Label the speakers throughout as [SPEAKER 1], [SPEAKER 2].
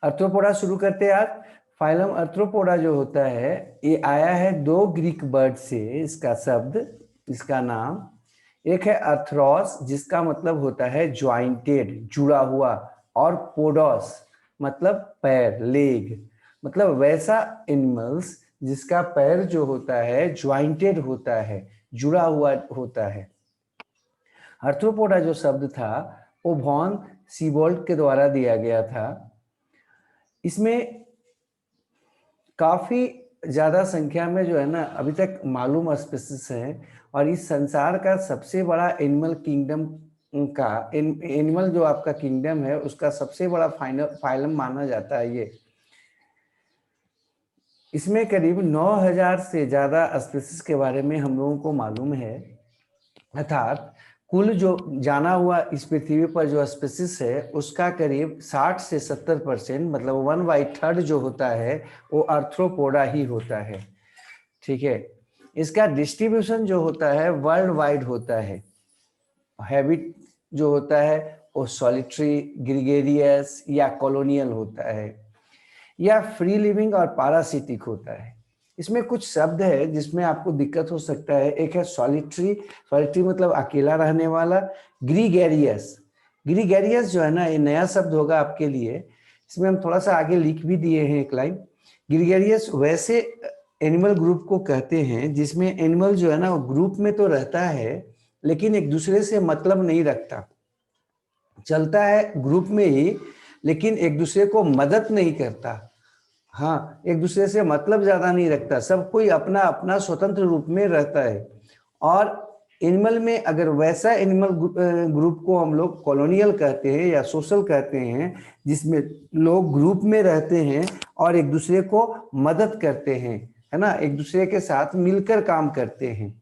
[SPEAKER 1] Arthropoda शुरू करते हैं आज। फाइलम अर्थ्रोपोडा जो होता है ये आया है दो ग्रीक वर्ड से, इसका शब्द, इसका नाम। एक है अर्थ्रोस जिसका मतलब होता है ज्वाइंटेड, जुड़ा हुआ, और पोडोस मतलब पैर, लेग, मतलब वैसा एनिमल्स जिसका पैर जो होता है ज्वाइंटेड होता है, जुड़ा हुआ होता है। अर्थ्रोपोडा जो शब्द था वो वॉन सीबोल्ट के द्वारा दिया गया था। इसमें काफी ज्यादा संख्या में जो है ना अभी तक मालूम स्पीसीज हैं, और इस संसार का सबसे बड़ा एनिमल किंगडम का एनिमल जो आपका किंगडम है उसका सबसे बड़ा फाइलम माना जाता है ये। इसमें करीब 9000 से ज्यादा स्पीसीज के बारे में हम लोगों को मालूम है, अर्थात कुल जो जाना हुआ इस पृथ्वी पर जो स्पीसीज है उसका करीब 60 से 70% मतलब 1/3 जो होता है वो अर्थ्रोपोडा ही होता है। ठीक है, इसका डिस्ट्रीब्यूशन जो होता है वर्ल्ड वाइड होता है। हैबिट जो होता है वो सॉलिटरी, ग्रीगेरियस या कॉलोनियल होता है, या फ्री लिविंग और पैरासिटिक होता है। इसमें कुछ शब्द है जिसमें आपको दिक्कत हो सकता है। एक है सॉलिटरी, सॉलिटरी मतलब अकेला रहने वाला। ग्रीगेरियस, ग्रीगेरियस जो है ना ये नया शब्द होगा आपके लिए, इसमें हम थोड़ा सा आगे लिख भी दिए हैं एक लाइन। ग्रीगेरियस वैसे एनिमल ग्रुप को कहते हैं जिसमें एनिमल जो है ना वो ग्रुप में तो रहता है लेकिन एक दूसरे से मतलब नहीं रखता, चलता है ग्रुप में ही लेकिन एक दूसरे को मदद नहीं करता। हाँ, एक दूसरे से मतलब ज्यादा नहीं रखता, सब कोई अपना अपना स्वतंत्र रूप में रहता है। और एनिमल में अगर वैसा एनिमल ग्रुप को हम लोग कॉलोनियल कहते हैं या सोशल कहते हैं, जिसमें लोग ग्रुप में रहते हैं और एक दूसरे को मदद करते हैं, है ना, एक दूसरे के साथ मिलकर काम करते हैं।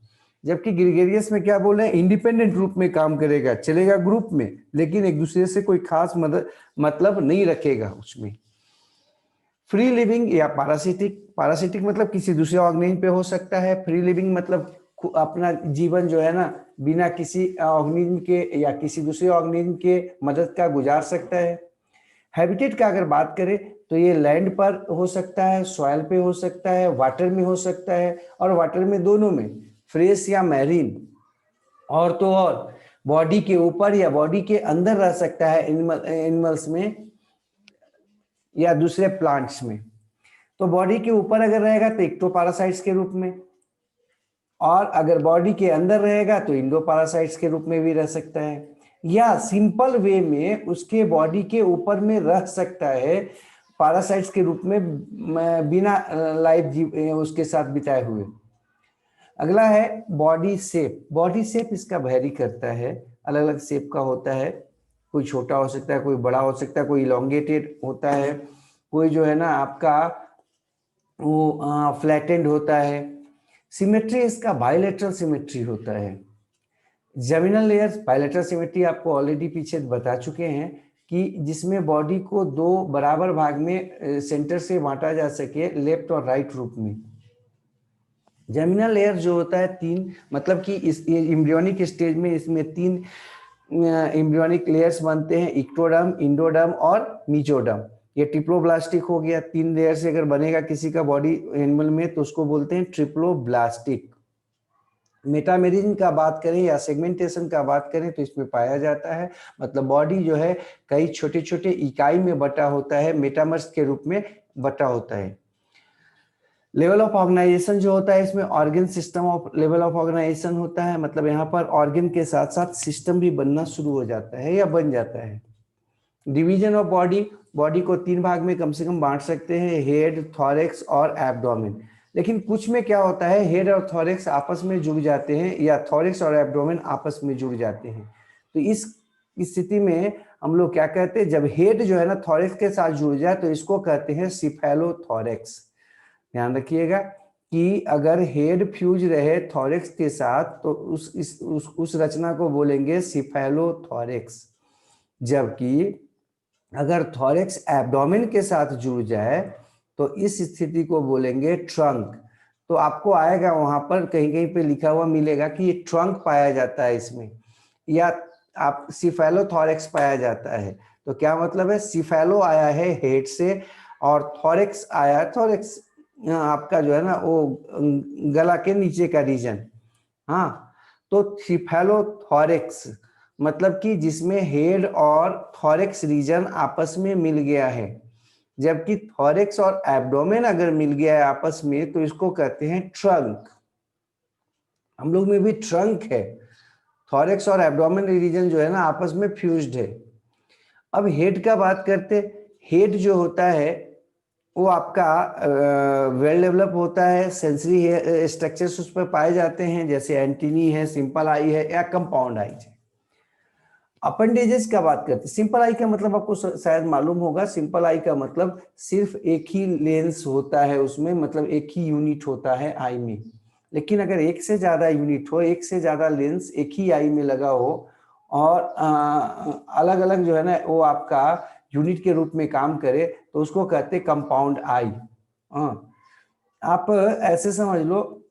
[SPEAKER 1] जबकि ग्रीगेरियस में क्या बोल रहे हैं, इंडिपेंडेंट रूप में काम करेगा, चलेगा ग्रुप में, लेकिन एक दूसरे से कोई खास मतलब नहीं रखेगा उसमें। फ्री लिविंग या पैरासिटिक, पैरासिटिक मतलब किसी दूसरे ऑर्गेनिज्म पे हो सकता है। फ्री लिविंग मतलब अपना जीवन जो है ना बिना किसी ऑर्गेनिज्म के या किसी दूसरे ऑर्गेनिज्म के मदद का गुजार सकता है। हैबिटेट का अगर बात करें तो ये लैंड पर हो सकता है, सॉइल पे हो सकता है, वाटर में हो सकता है, और वाटर में दोनों में, फ्रेश या मैरीन। और तो और बॉडी के ऊपर या बॉडी के अंदर रह सकता है एनिमल्स में या दूसरे प्लांट्स में। तो बॉडी के ऊपर अगर रहेगा तो एक्टोपैरासाइट्स के रूप में, और अगर बॉडी के अंदर रहेगा तो इंडोपैरासाइट्स के रूप में भी रह सकता है, या सिंपल वे में उसके बॉडी के ऊपर में रह सकता है पैरासाइट्स के रूप में बिना लाइफ उसके साथ बिताए हुए। अगला है बॉडी शेप। बॉडी शेप इसका वेरी करता है, अलग अलग शेप का होता है, कोई छोटा हो सकता है, कोई बड़ा हो सकता है, कोई इलोंगेटेड होता है, कोई जो है ना आपका वो फ्लैटेंड होता है। सिमेट्री इसका बायलैटरल सिमेट्री होता है। जर्मिनल लेयर्स, बायलैटरल सिमेट्री आपको ऑलरेडी पीछे बता चुके हैं कि जिसमें बॉडी को दो बराबर भाग में सेंटर से बांटा जा सके, लेफ्ट और राइट रूप में। जर्मिनल लेयर जो होता है तीन, मतलब कि इस एम्ब्रियोनिक स्टेज में इसमें तीन एम्ब्रियोनिक लेयर्स बनते हैं, इक्टोडर्म, इंडोडर्म और मीजोडर्म। ये ट्रिप्लोब्लास्टिक हो गया। तीन लेयर से अगर बनेगा किसी का बॉडी एनिमल में तो उसको बोलते हैं ट्रिप्लोब्लास्टिक। मेटामेरिज्म का बात करें या सेगमेंटेशन का बात करें तो इसमें पाया जाता है, मतलब बॉडी जो है कई छोटे छोटे इकाई में बटा होता है, मेटामर्स के रूप में बटा होता है। लेवल ऑफ ऑर्गेनाइजेशन जो होता है इसमें organ system of level of organisation होता है, मतलब यहाँ पर ऑर्गन के साथ साथ सिस्टम भी बनना शुरू हो जाता है या बन जाता है। डिवीजन ऑफ बॉडी, बॉडी को तीन भाग में कम से कम बांट सकते हैं, हेड, थॉरेक्स और एब्डोमेन। लेकिन कुछ में क्या होता है, हेड और थॉरेक्स आपस में जुड़ जाते हैं या थॉरेक्स और एब्डोमेन आपस में जुड़ जाते हैं। तो इस स्थिति में हम लोग क्या कहते हैं, जब हेड जो है ना थॉरेक्स के साथ जुड़ जाए तो इसको कहते हैं सिफेलोथॉरेक्स। ध्यान रखिएगा कि अगर हेड फ्यूज रहे थॉरेक्स के साथ तो उस रचना को बोलेंगे सिफेलोथॉरेक्स। जबकि अगर थॉरेक्स एब्डोमेन के साथ जुड़ जाए तो इस स्थिति को बोलेंगे ट्रंक। तो आपको आएगा वहां पर कहीं कहीं पे लिखा हुआ मिलेगा कि ये ट्रंक पाया जाता है इसमें, या आप सिफेलोथॉरेक्स पाया जाता है। तो क्या मतलब है, सिफेलो आया है हेड से, और थोरेक्स आया, थोरेक्स आपका जो है ना वो गला के नीचे का रीजन। हाँ, तो सिफेलोथोरेक्स मतलब कि जिसमें हेड और थोरेक्स रीजन आपस में मिल गया है। जबकि थोरेक्स और एब्डोमेन अगर मिल गया है आपस में तो इसको कहते हैं ट्रंक। हम लोग में भी ट्रंक है, थोरेक्स और एब्डोमेन रीजन जो है ना आपस में फ्यूज्ड है। अब हेड का बात करते, हेड जो होता है वो आपका वेल डेवलप होता है, सेंसरी स्ट्रक्चर्स उस पर पाए जाते हैं, जैसे एंटीनी है, सिंपल आई है या कंपाउंड आई है। अपेंडेजेस का बात करते हैं, सिंपल आई का मतलब आपको शायद मालूम होगा, सिंपल आई का मतलब सिर्फ एक ही लेंस होता है उसमें, मतलब एक ही यूनिट होता है आई में। लेकिन अगर एक से ज्यादा यूनिट हो, एक से ज्यादा लेंस एक ही आई में लगा हो और अलग अलग जो है ना वो आपका यूनिट के रूप में काम करे तो उसको कहते हैं कंपाउंड आई। आप ऐसे समझ लो,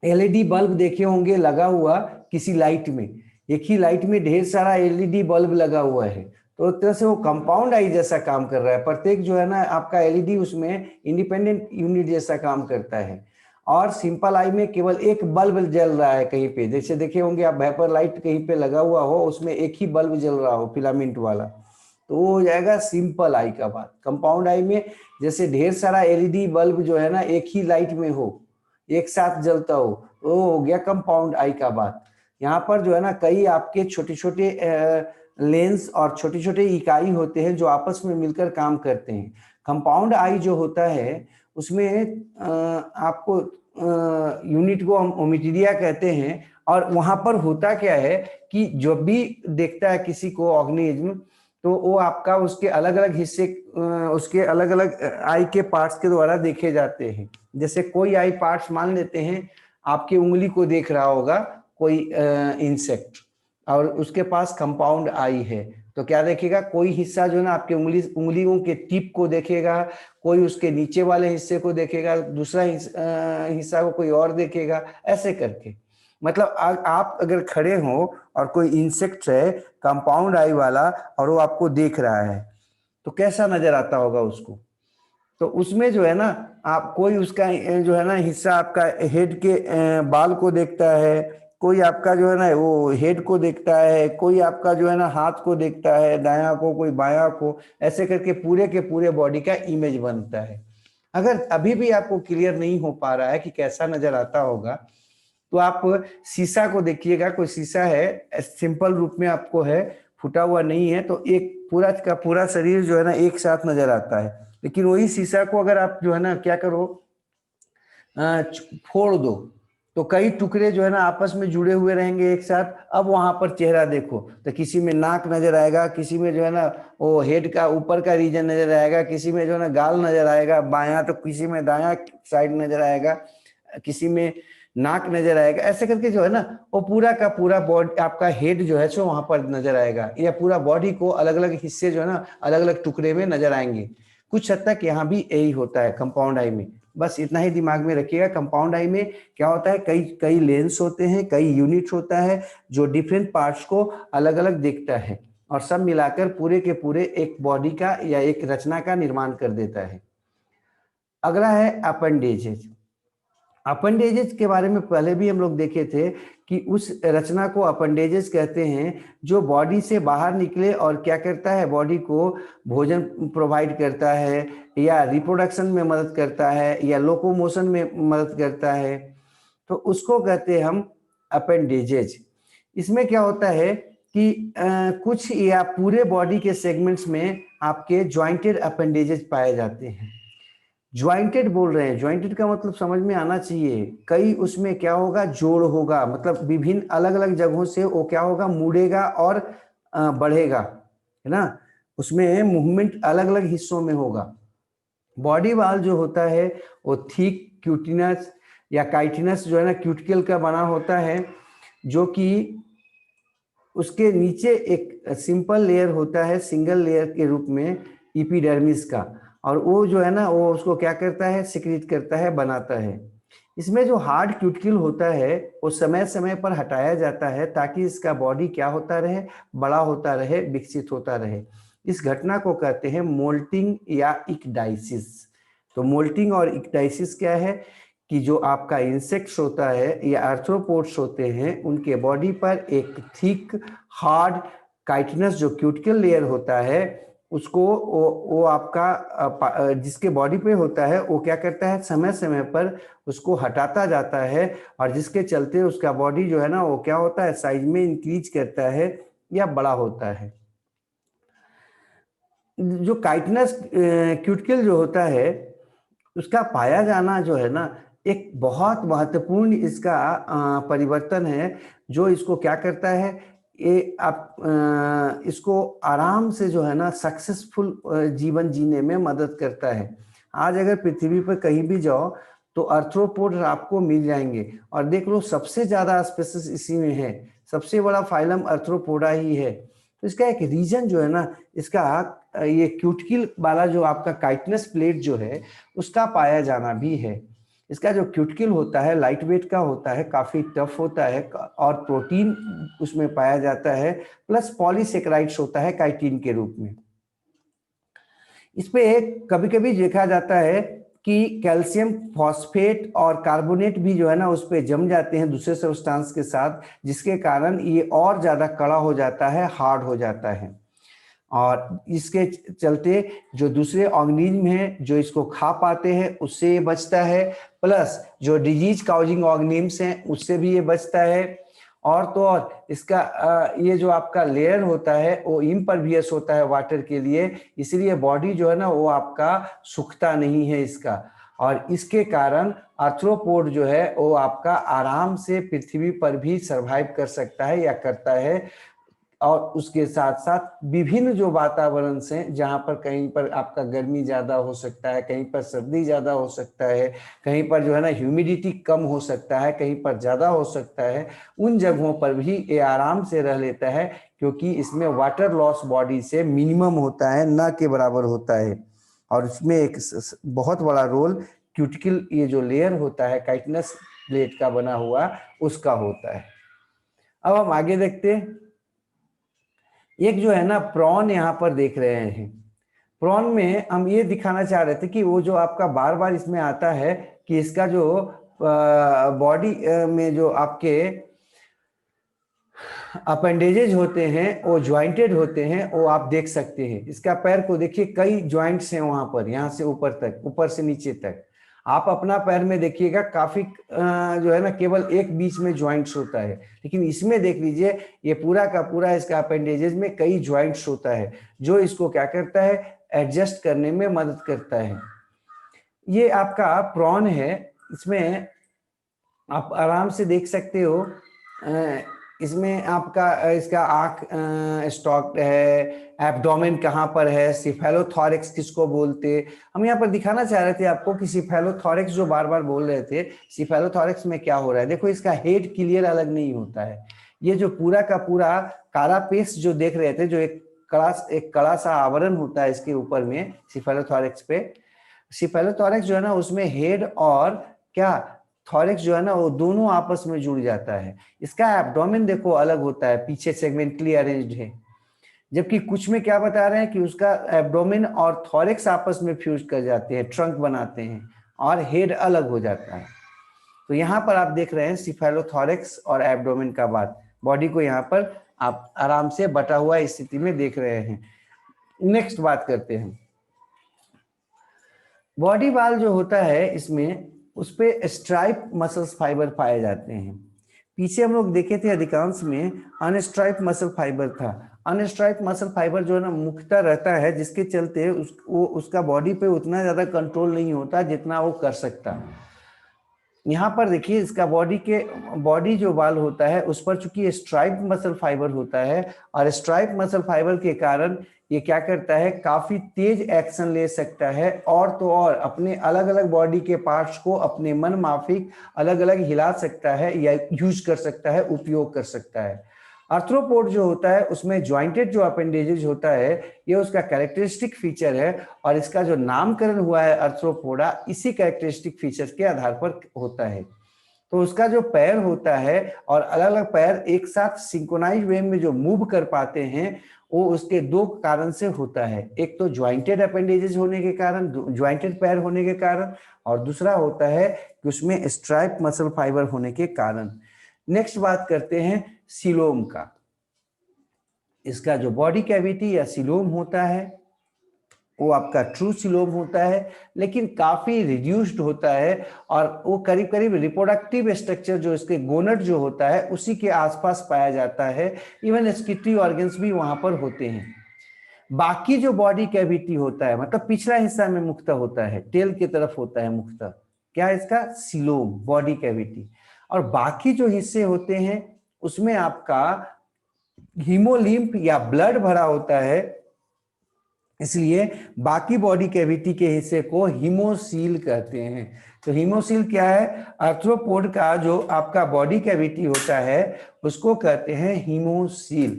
[SPEAKER 1] एलईडी बल्ब देखे होंगे लगा हुआ किसी लाइट में, एक ही लाइट में ढेर सारा एलईडी बल्ब लगा हुआ है, तो एक तरह से वो कंपाउंड आई जैसा काम कर रहा है। प्रत्येक जो है ना आपका एलईडी उसमें इंडिपेंडेंट यूनिट जैसा काम करता है। और सिंपल आई में केवल एक बल्ब जल रहा है कहीं पे, जैसे देखे होंगे आप वेपर लाइट कहीं पे लगा हुआ हो, उसमें एक ही बल्ब जल रहा हो फिलामेंट वाला, तो वो हो जाएगा सिंपल आई का बात। कंपाउंड आई में जैसे ढेर सारा एलईडी बल्ब जो है ना एक ही लाइट में हो, एक साथ जलता हो, तो हो गया कंपाउंड आई का बात। यहाँ पर जो है ना कई आपके छोटे छोटे लेंस और छोटे छोटे इकाई होते हैं जो आपस में मिलकर काम करते हैं। कंपाउंड आई जो होता है उसमें आपको यूनिट को हम ओमिटिडिया कहते हैं। और वहां पर होता क्या है कि जब भी देखता है किसी को ऑर्गेनिज्म, तो वो आपका उसके अलग अलग हिस्से, उसके अलग अलग आई के पार्ट्स के द्वारा देखे जाते हैं। जैसे कोई आई पार्ट्स मान लेते हैं, आपकी उंगली को देख रहा होगा कोई इंसेक्ट, और उसके पास कंपाउंड आई है, तो क्या देखेगा, कोई हिस्सा जो है ना आपके उंगलियों के टिप को देखेगा, कोई उसके नीचे वाले हिस्से को देखेगा, दूसरा हिस्सा को कोई और देखेगा, ऐसे करके। मतलब आप अगर खड़े हो और कोई इंसेक्ट है कंपाउंड आई वाला और वो आपको देख रहा है, तो कैसा नजर आता होगा उसको। तो उसमें जो है ना आप कोई उसका जो है ना हिस्सा आपका हेड के बाल को देखता है, कोई आपका जो है ना वो हेड को देखता है, कोई आपका जो है ना हाथ को देखता है, दायां को, कोई बायां को, ऐसे करके पूरे के पूरे बॉडी का इमेज बनता है। अगर अभी भी आपको क्लियर नहीं हो पा रहा है कि कैसा नजर आता होगा, तो आप शीशा को देखिएगा, कोई शीशा है सिंपल रूप में आपको है, फूटा हुआ नहीं है, तो एक पूरा का पूरा शरीर जो है ना एक साथ नजर आता है। लेकिन वही शीशा को अगर आप जो है ना क्या करो, फोड़ दो, तो कई टुकड़े जो है ना आपस में जुड़े हुए रहेंगे एक साथ। अब वहां पर चेहरा देखो तो किसी में नाक नजर आएगा, किसी में जो है ना वो हेड का ऊपर का रीजन नजर आएगा, किसी में जो है ना गाल नजर आएगा बायां, तो किसी में दायां साइड नजर आएगा, किसी में नाक नजर आएगा, ऐसे करके जो है ना वो पूरा का पूरा बॉडी आपका हेड जो है सो वहां पर नजर आएगा, या पूरा बॉडी को अलग अलग हिस्से जो है ना अलग अलग टुकड़े में नजर आएंगे। कुछ हद तक यहाँ भी यही होता है कंपाउंड आई में। बस इतना ही दिमाग में रखिएगा, कंपाउंड आई में क्या होता है, कई कई लेंस होते हैं, कई यूनिट होता है जो डिफरेंट पार्ट्स को अलग अलग देखता है, और सब मिलाकर पूरे के पूरे एक बॉडी का या एक रचना का निर्माण कर देता है। अगला है अपेंडेजेज। अपेंडेजेस के बारे में पहले भी हम लोग देखे थे कि उस रचना को अपेंडेजेस कहते हैं जो बॉडी से बाहर निकले और क्या करता है, बॉडी को भोजन प्रोवाइड करता है, या रिप्रोडक्शन में मदद करता है, या लोकोमोशन में मदद करता है, तो उसको कहते हैं हम अपेंडेजेज। इसमें क्या होता है कि कुछ या पूरे बॉडी के सेगमेंट्स में आपके ज्वाइंटेड अपेंडेजेज पाए जाते हैं। ज्वाइंटेड बोल रहे हैं, ज्वाइंटेड का मतलब समझ में आना चाहिए, कई उसमें क्या होगा, जोड़ होगा, मतलब विभिन्न अलग अलग जगहों से वो क्या होगा, मुड़ेगा और बढ़ेगा, है ना, उसमें मूवमेंट अलग अलग हिस्सों में होगा। बॉडी वाल जो होता है वो थिक क्यूटिनस या काइटिनस जो है ना क्यूटिकल का बना होता है, जो कि उसके नीचे एक सिंपल लेयर होता है सिंगल लेयर के रूप में इपिडर्मिस का, और वो जो है ना वो उसको क्या करता है, सिक्रीट करता है, बनाता है। इसमें जो हार्ड क्यूटिकल होता है वो समय समय पर हटाया जाता है ताकि इसका बॉडी क्या होता रहे, बड़ा होता रहे, विकसित होता रहे। इस घटना को कहते हैं मोल्टिंग या इक्डाइसिस। तो मोल्टिंग और इक्डाइसिस क्या है कि जो आपका इंसेक्ट्स होता है या आर्थ्रोपोड्स होते हैं, उनके बॉडी पर एक थिक हार्ड काइटिनस जो क्यूटिकल लेयर होता है, उसको वो आपका जिसके बॉडी पे होता है, वो क्या करता है समय समय पर उसको हटाता जाता है, और जिसके चलते उसका बॉडी जो है ना वो क्या होता है साइज में इंक्रीज करता है या बड़ा होता है। जो काइटिनस क्यूटिकल जो होता है उसका पाया जाना जो है ना एक बहुत महत्वपूर्ण इसका परिवर्तन है, जो इसको क्या करता है, ये आप इसको आराम से जो है ना सक्सेसफुल जीवन जीने में मदद करता है। आज अगर पृथ्वी पर कहीं भी जाओ तो आर्थ्रोपोड आपको मिल जाएंगे, और देख लो सबसे ज्यादा स्पीशीज इसी में है, सबसे बड़ा फाइलम आर्थ्रोपोडा ही है। तो इसका एक रीजन जो है ना, इसका ये क्यूटिकल वाला जो आपका काइटिनस प्लेट जो है उसका पाया जाना भी है। इसका जो क्यूटिकल होता है लाइट वेट का होता है, काफी टफ होता है, और प्रोटीन उसमें पाया जाता है, प्लस पॉलीसेकेराइड्स होता है काइटिन के रूप में। इसपे कभी कभी देखा जाता है कि कैल्शियम फॉस्फेट और कार्बोनेट भी जो है ना उस पर जम जाते हैं दूसरे सब्सटेंस के साथ, जिसके कारण ये और ज्यादा कड़ा हो जाता है, हार्ड हो जाता है, और इसके चलते जो दूसरे ऑर्गेनिज्म हैं जो इसको खा पाते हैं उससे ये बचता है, प्लस जो डिजीज काउजिंग ऑर्गेनिज्म्स हैं उससे भी ये बचता है। और तो और इसका ये जो आपका लेयर होता है वो इम्परवियस होता है वाटर के लिए, इसलिए बॉडी जो है ना वो आपका सूखता नहीं है इसका, और इसके कारण आर्थ्रोपोड जो है वो आपका आराम से पृथ्वी पर भी सरवाइव कर सकता है या करता है। और उसके साथ साथ विभिन्न जो वातावरण से, जहां पर कहीं पर आपका गर्मी ज्यादा हो सकता है, कहीं पर सर्दी ज्यादा हो सकता है, कहीं पर जो है ना ह्यूमिडिटी कम हो सकता है, कहीं पर ज्यादा हो सकता है, उन जगहों पर भी ये आराम से रह लेता है, क्योंकि इसमें वाटर लॉस बॉडी से मिनिमम होता है, ना के बराबर होता है। और उसमें एक बहुत बड़ा रोल क्यूटिकल ये जो लेयर होता है काइटिनस प्लेट का बना हुआ उसका होता है। अब हम आगे देखते हैं। एक जो है ना प्रॉन यहाँ पर देख रहे हैं, प्रॉन में हम ये दिखाना चाह रहे थे कि वो जो आपका बार बार इसमें आता है कि इसका जो बॉडी में जो आपके अपेंडेजेज होते हैं वो ज्वाइंटेड होते हैं, वो आप देख सकते हैं। इसका पैर को देखिए, कई ज्वाइंट्स हैं वहां पर, यहाँ से ऊपर तक, ऊपर से नीचे तक। आप अपना पैर में देखिएगा काफी जो है ना केवल एक बीच में ज्वाइंट्स होता है, लेकिन इसमें देख लीजिए ये पूरा का पूरा इसका अपेंडेजेज में कई ज्वाइंट्स होता है, जो इसको क्या करता है एडजस्ट करने में मदद करता है। ये आपका प्रॉन है, इसमें आप आराम से देख सकते हो। इसमें आपका इसका आँख स्टॉक है, एब्डोमेन कहाँ पर है, सिफेलोथोरैक्स किसको बोलते, हम यहाँ पर दिखाना चाह रहे थे आपको कि सिफेलोथोरैक्स जो बार बार बोल रहे थे, सिफेलोथोरैक्स में क्या हो रहा है। देखो इसका हेड क्लियर अलग नहीं होता है, ये जो पूरा का पूरा कारापेस जो देख रहे थे, जो एक कड़ा सा आवरण होता है इसके ऊपर में सिफेलोथोरैक्स पे, सिफेलोथोरैक्स जो है ना उसमें हेड और क्या थोरैक्स जो है ना वो दोनों आपस में जुड़ जाता है। इसका एब्डोमेन देखो अलग होता है, पीछे सेगमेंटली अरेंज्ड है, जबकि कुछ में क्या बता रहे हैं कि उसका एब्डोमेन और थोरैक्स आपस में फ्यूज कर जाते हैं, ट्रंक बनाते हैं, और हेड अलग हो जाता है। तो यहाँ पर आप देख रहे हैं सिफेलोथोरैक्स और एब्डोमेन का बात, बॉडी को यहाँ पर आप आराम से बटा हुआ स्थिति में देख रहे हैं। नेक्स्ट बात करते हैं, बॉडी वाल जो होता है इसमें उस पे स्ट्राइप मसल्स फाइबर पाए जाते हैं। पीछे हम लोग देखे थे अधिकांश में अनस्ट्राइप मसल फाइबर था। अनस्ट्राइप मसल फाइबर जो है ना मुख्यतः रहता है, जिसके चलते उसका बॉडी पे उतना ज्यादा कंट्रोल नहीं होता जितना वो कर सकता। यहाँ पर देखिए इसका बॉडी जो बाल होता है उस पर चूंकि स्ट्राइप मसल फाइबर होता है, और स्ट्राइप मसल फाइबर के कारण ये क्या करता है काफी तेज एक्शन ले सकता है, और तो और अपने अलग अलग बॉडी के पार्ट्स को अपने मन माफिक अलग अलग हिला सकता है या यूज कर सकता है, उपयोग कर सकता है। आर्थ्रोपोड जो होता है उसमें ज्वाइंटेड जो अपेंडेजेज होता है ये उसका कैरेक्टरिस्टिक फीचर है, और इसका जो नामकरण हुआ है आर्थ्रोपोडा इसी कैरेक्टरिस्टिक फीचर्स के आधार पर होता है। तो उसका जो पैर होता है और अलग अलग पैर एक साथ सिंक्रोनाइज वे में जो मूव कर पाते हैं वो उसके दो कारण से होता है, एक तो ज्वाइंटेड अपेंडेजेस होने के कारण, ज्वाइंटेड पैर होने के कारण, और दूसरा होता है कि उसमें स्ट्राइप मसल फाइबर होने के कारण। नेक्स्ट बात करते हैं सीलोम का। इसका जो बॉडी कैविटी या सीलोम होता है वो आपका ट्रू सीलोम होता है, लेकिन काफी रिड्यूस्ड होता है, और वो करीब करीब रिप्रोडक्टिव स्ट्रक्चर जो इसके गोनट जो होता है उसी के आसपास पाया जाता है। इवन स्किटरी ऑर्गन्स भी वहां पर होते हैं। बाकी जो बॉडी कैविटी होता है, मतलब पिछला हिस्सा में मुख्यतः होता है, टेल की तरफ होता है मुख्यतः, क्या है इसका, सीलोम, बॉडी कैविटी। और बाकी जो हिस्से होते हैं उसमें आपका हीमोलिम्फ या ब्लड भरा होता है, इसलिए बाकी बॉडी कैविटी के हिस्से को हीमोसील कहते हैं। तो हीमोसील क्या है, आर्थ्रोपोड का जो आपका बॉडी कैविटी होता है उसको कहते हैं हीमोसील।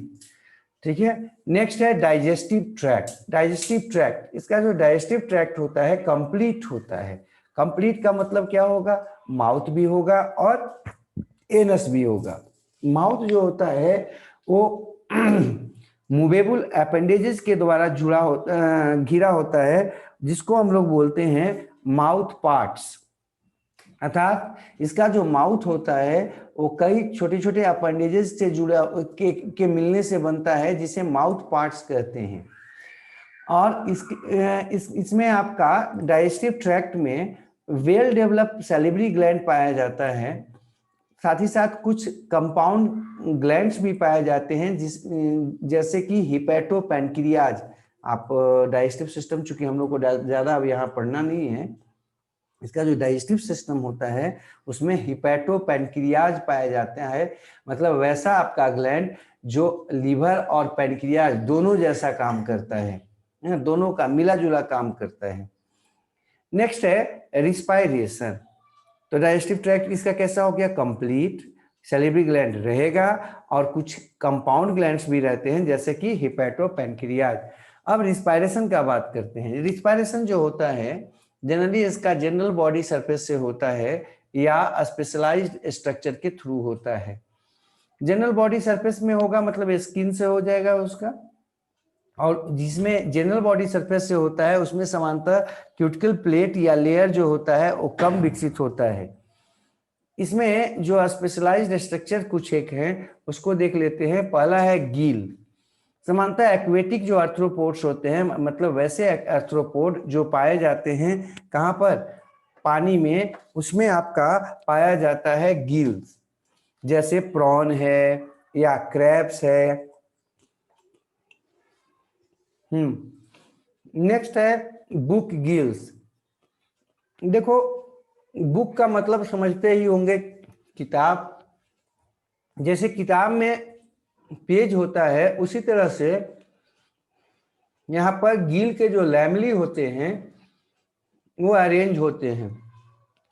[SPEAKER 1] ठीक है। नेक्स्ट है डाइजेस्टिव ट्रैक्ट। डाइजेस्टिव ट्रैक्ट, इसका जो डाइजेस्टिव ट्रैक्ट होता है कंप्लीट होता है। कंप्लीट का मतलब क्या होगा, माउथ भी होगा और एनस भी होगा। माउथ जो होता है वो मूवेबल अपेंडेजेस के द्वारा जुड़ा होता, घिरा होता है, जिसको हम लोग बोलते हैं माउथ पार्ट्स। अर्थात इसका जो माउथ होता है वो कई छोटे छोटे अपेंडेजेस से जुड़ा के मिलने से बनता है, जिसे माउथ पार्ट्स कहते हैं। और इसमें आपका डाइजेस्टिव ट्रैक्ट में वेल डेवलप्ड सैलिवरी ग्लैंड पाया जाता है, साथ ही साथ कुछ कंपाउंड ग्लैंड्स भी पाए जाते हैं, जैसे कि हिपैटोपैनक्रियाज। आप डाइजेस्टिव सिस्टम, चूंकि हम लोग को ज्यादा अब यहाँ पढ़ना नहीं है, इसका जो डाइजेस्टिव सिस्टम होता है उसमें हिपैटोपैनक्रियाज पाया जाता है, मतलब वैसा आपका ग्लैंड जो लीवर और पैनक्रियाज दोनों जैसा काम करता है, दोनों का मिला जुला काम करता है। नेक्स्ट है रिस्पायरेशन। तो डाइजेस्टिव ट्रैक्ट इसका कैसा हो गया, कंप्लीट, सैलिवरी ग्लैंड रहेगा और कुछ कंपाउंड ग्लैंड्स भी रहते हैं जैसे कि हिपैटोपैनक्रियाज। अब रिस्पायरेशन का बात करते हैं। रिस्पायरेशन जो होता है जनरली इसका जनरल बॉडी सरफेस से होता है या स्पेशलाइज्ड स्ट्रक्चर के थ्रू होता है। जनरल बॉडी सरफेस में होगा मतलब स्किन से हो जाएगा उसका, और जिसमें जनरल बॉडी सरफेस से होता है उसमें सामान्यतः क्यूटिकल प्लेट या लेयर जो होता है वो कम विकसित होता है। इसमें जो स्पेशलाइज्ड स्ट्रक्चर कुछ एक हैं उसको देख लेते हैं। पहला है गिल। सामान्यतः एक्वेटिक जो आर्थ्रोपोड्स होते हैं, मतलब वैसे आर्थ्रोपोड जो पाए जाते हैं कहाँ पर, पानी में, उसमें आपका पाया जाता है गिल्स, जैसे प्रॉन है या क्रैब्स है। नेक्स्ट है बुक गिल्स। देखो बुक का मतलब समझते ही होंगे किताब, जैसे किताब में पेज होता है उसी तरह से यहाँ पर गिल के जो लैमली होते हैं वो अरेंज होते हैं,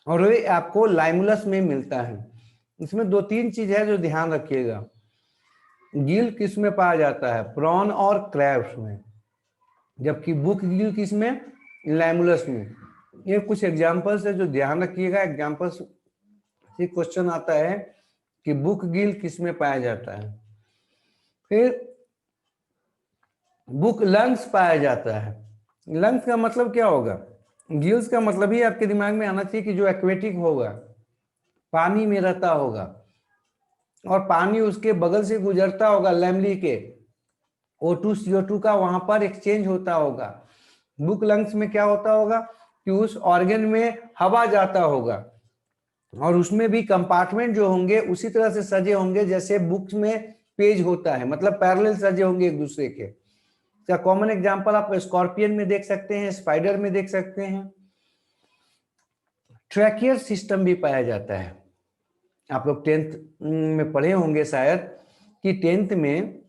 [SPEAKER 1] और वे आपको लाइमुलस में मिलता है। इसमें दो तीन चीज है जो ध्यान रखिएगा। गिल किस में पाया जाता है, प्रॉन और क्रैब्स में, जबकि बुक गिल किस में, लाइमुलस में। ये कुछ एग्जाम्पल्स है जो ध्यान रखिएगा। एग्जाम्पल्स से क्वेश्चन आता है कि बुक गिल किस में पाया जाता है। फिर बुक लंग्स पाया जाता है। लंग्स का मतलब क्या होगा, गिल्स का मतलब ही आपके दिमाग में आना चाहिए कि जो एक्वेटिक होगा, पानी में रहता होगा और पानी उसके बगल से गुजरता होगा, लैमली के O2 CO2 का वहां पर एक्सचेंज होता होगा। बुक लंग्स में क्या होता होगा कि उस ऑर्गन में हवा जाता होगा और उसमें भी कंपार्टमेंट जो होंगे उसी तरह से सजे होंगे जैसे बुक्स में पेज होता है, मतलब पैरेलल सजे होंगे एक दूसरे के। क्या कॉमन एग्जांपल आप स्कॉर्पियन में देख सकते हैं, स्पाइडर में देख सकते हैं। ट्रैकियर सिस्टम भी पाया जाता है। आप लोग 10th में पढ़े होंगे शायद कि 10th में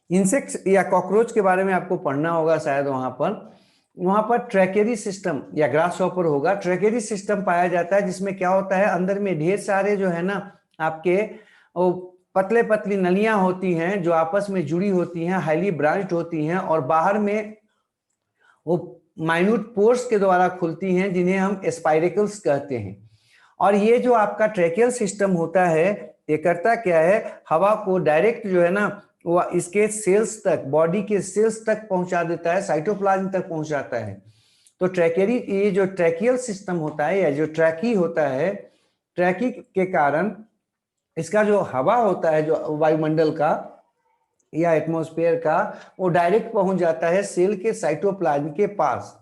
[SPEAKER 1] इंसेक्ट्स या कॉकरोच के बारे में आपको पढ़ना होगा शायद। वहां पर ट्रैकेरी सिस्टम या ग्रास हॉपर होगा, ट्रैकेरी सिस्टम पाया जाता है, जिसमें क्या होता है अंदर में ढेर सारे जो है ना आपके वो पतले पतली नलियां होती हैं जो आपस में जुड़ी होती हैं, हाईली ब्रांच्ड होती हैं, और बाहर में वो माइन्यूट पोर्स के द्वारा खुलती हैं जिन्हें हम स्पाइरेकल्स कहते हैं। और ये जो आपका ट्रैकियल सिस्टम होता है ये करता क्या है, हवा को डायरेक्ट जो है ना वो इसके सेल्स तक, बॉडी के सेल्स तक पहुंचा देता है, साइटोप्लाज्म तक पहुंचाता है। तो ट्रैकेरी, ये जो ट्रैकियल सिस्टम होता है या जो ट्रैकी होता है, ट्रैकी के कारण इसका जो हवा होता है, जो वायुमंडल का या एटमॉस्फेयर का, वो डायरेक्ट पहुंच जाता है सेल के साइटोप्लाज्म के पास,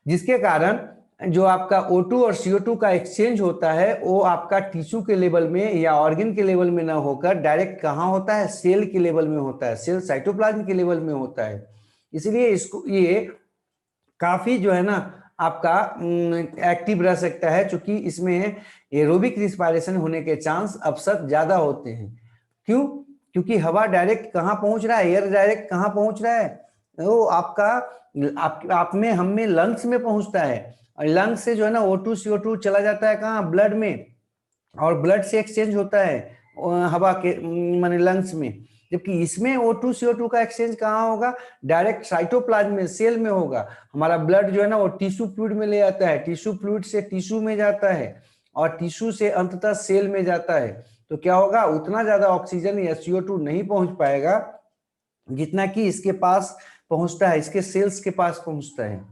[SPEAKER 1] जिसके कारण जो आपका O2 और CO2 का एक्सचेंज होता है वो आपका टिश्यू के लेवल में या ऑर्गन के लेवल में ना होकर डायरेक्ट कहाँ होता है, सेल के लेवल में होता है, सेल साइटोप्लाज्म के लेवल में होता है। इसलिए इसको ये काफी जो है ना आपका एक्टिव रह सकता है, क्योंकि इसमें एरोबिक रिस्पायरेशन होने के चांस अवसर ज्यादा होते हैं। क्यों? क्योंकि हवा डायरेक्ट कहाँ पहुंच रहा है, एयर डायरेक्ट कहाँ पहुंच रहा है, वो आपका आप में, हम में लंग्स में पहुंचता है, और लंग्स से जो है ना O2 CO2 चला जाता है कहाँ, ब्लड में, और ब्लड से एक्सचेंज होता है हवा के माने लंग्स में। जबकि इसमें O2 CO2 का एक्सचेंज कहाँ होगा, डायरेक्ट साइटोप्लाज्म में, सेल में होगा। हमारा ब्लड जो है ना वो टिश्यू फ्लूइड में ले जाता है, टिश्यू फ्लूइड से टिश्यू में जाता है, और टिश्यू से अंततः सेल में जाता है। तो क्या होगा, उतना ज्यादा ऑक्सीजन या CO2 नहीं पहुंच पाएगा जितना कि इसके पास पहुंचता है, इसके सेल्स के पास पहुंचता है।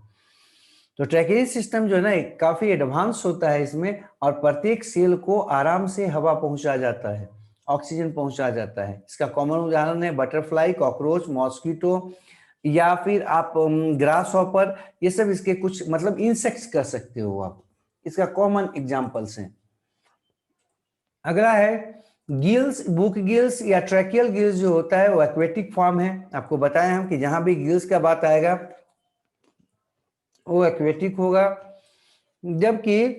[SPEAKER 1] तो ट्रैकेरी सिस्टम जो है ना काफी एडवांस होता है इसमें, और प्रत्येक सेल को आराम से हवा पहुंचा जाता है, ऑक्सीजन पहुंचा जाता है। इसका कॉमन उदाहरण है बटरफ्लाई, कॉकरोच, मॉस्किटो, या फिर आप ग्रास हॉपर, ये सब इसके कुछ मतलब इंसेक्ट्स कर सकते हो आप, इसका कॉमन एग्जांपल्स हैं। अगला है गिल्स, बुक गिल्स या ट्रैकियल गिल्स जो होता है वो एक्वेटिक फॉर्म है। आपको बताया हम कि जहां भी गिल्स का बात आएगा वो एक्वेटिक होगा, जबकि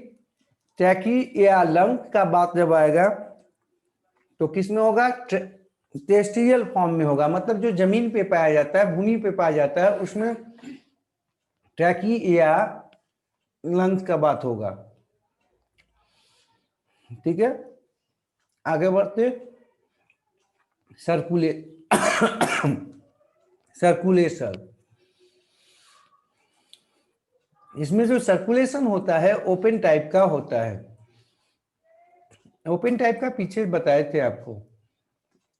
[SPEAKER 1] ट्रैकी या लंग का बात जब आएगा तो किसमें होगा, टेरेस्ट्रियल फॉर्म में होगा, मतलब जो जमीन पे पाया जाता है, भूमि पे पाया जाता है, उसमें ट्रैकी या लंग्स का बात होगा। ठीक है, आगे बढ़ते। सर्कुलेशन, इसमें जो सर्कुलेशन होता है ओपन टाइप का होता है। ओपन टाइप का पीछे बताए थे आपको,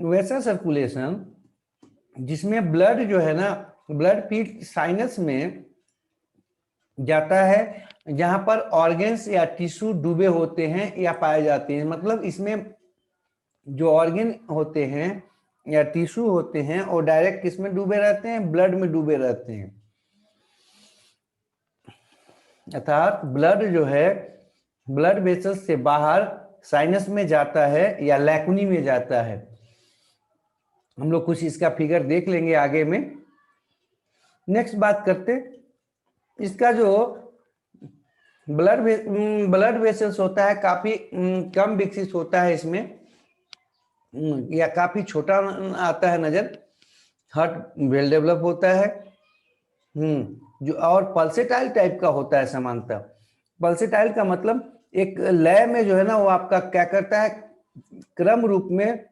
[SPEAKER 1] वैसा सर्कुलेशन जिसमें ब्लड जो है ना, ब्लड फील्ड साइनस में जाता है, जहां पर ऑर्गन्स या टिश्यू डूबे होते हैं या पाए जाते हैं। मतलब इसमें जो ऑर्गन होते हैं या टिश्यू होते हैं वो डायरेक्ट किसमें डूबे रहते हैं, ब्लड में डूबे रहते हैं। अर्थात ब्लड जो है ब्लड वेसल्स से बाहर साइनस में जाता है या लैकुनी में जाता है। हम लोग कुछ इसका फिगर देख लेंगे आगे में। नेक्स्ट बात करते, इसका जो ब्लड वेसल्स होता है काफी कम विकसित होता है इसमें, या काफी छोटा आता है नजर। हार्ट वेल डेवलप होता है, जो और पल्सेटाइल टाइप का होता है समानता। पल्सेटाइल का मतलब एक लय में जो है ना वो आपका क्या करता है, क्रम रूप में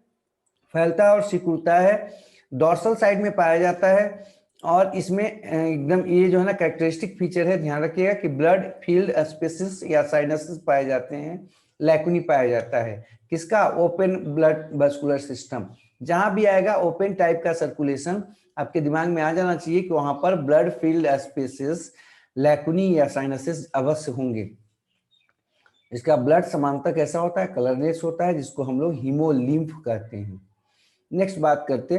[SPEAKER 1] फैलता है और सिकुड़ता है, डॉर्सल साइड में पाया जाता है। और इसमें एकदम ये जो है ना कैरेक्टरिस्टिक फीचर है, ध्यान रखिएगा कि ब्लड फील्ड स्पेसिस या साइनसेस पाए जाते हैं, लैकुनी पाया जाता है। किसका, ओपन ब्लड वैस्कुलर सिस्टम। जहां भी आएगा ओपन टाइप का सर्कुलेशन, आपके दिमाग में आ जाना चाहिए कि वहां पर ब्लड फील्ड स्पेसिस, लैकुनी या साइनसेस अवश्य होंगे। इसका ब्लड समानता कैसा होता है, कलरलेस होता है, जिसको हम लोग हीमोलिम्फ कहते हैं। नेक्स्ट बात करते,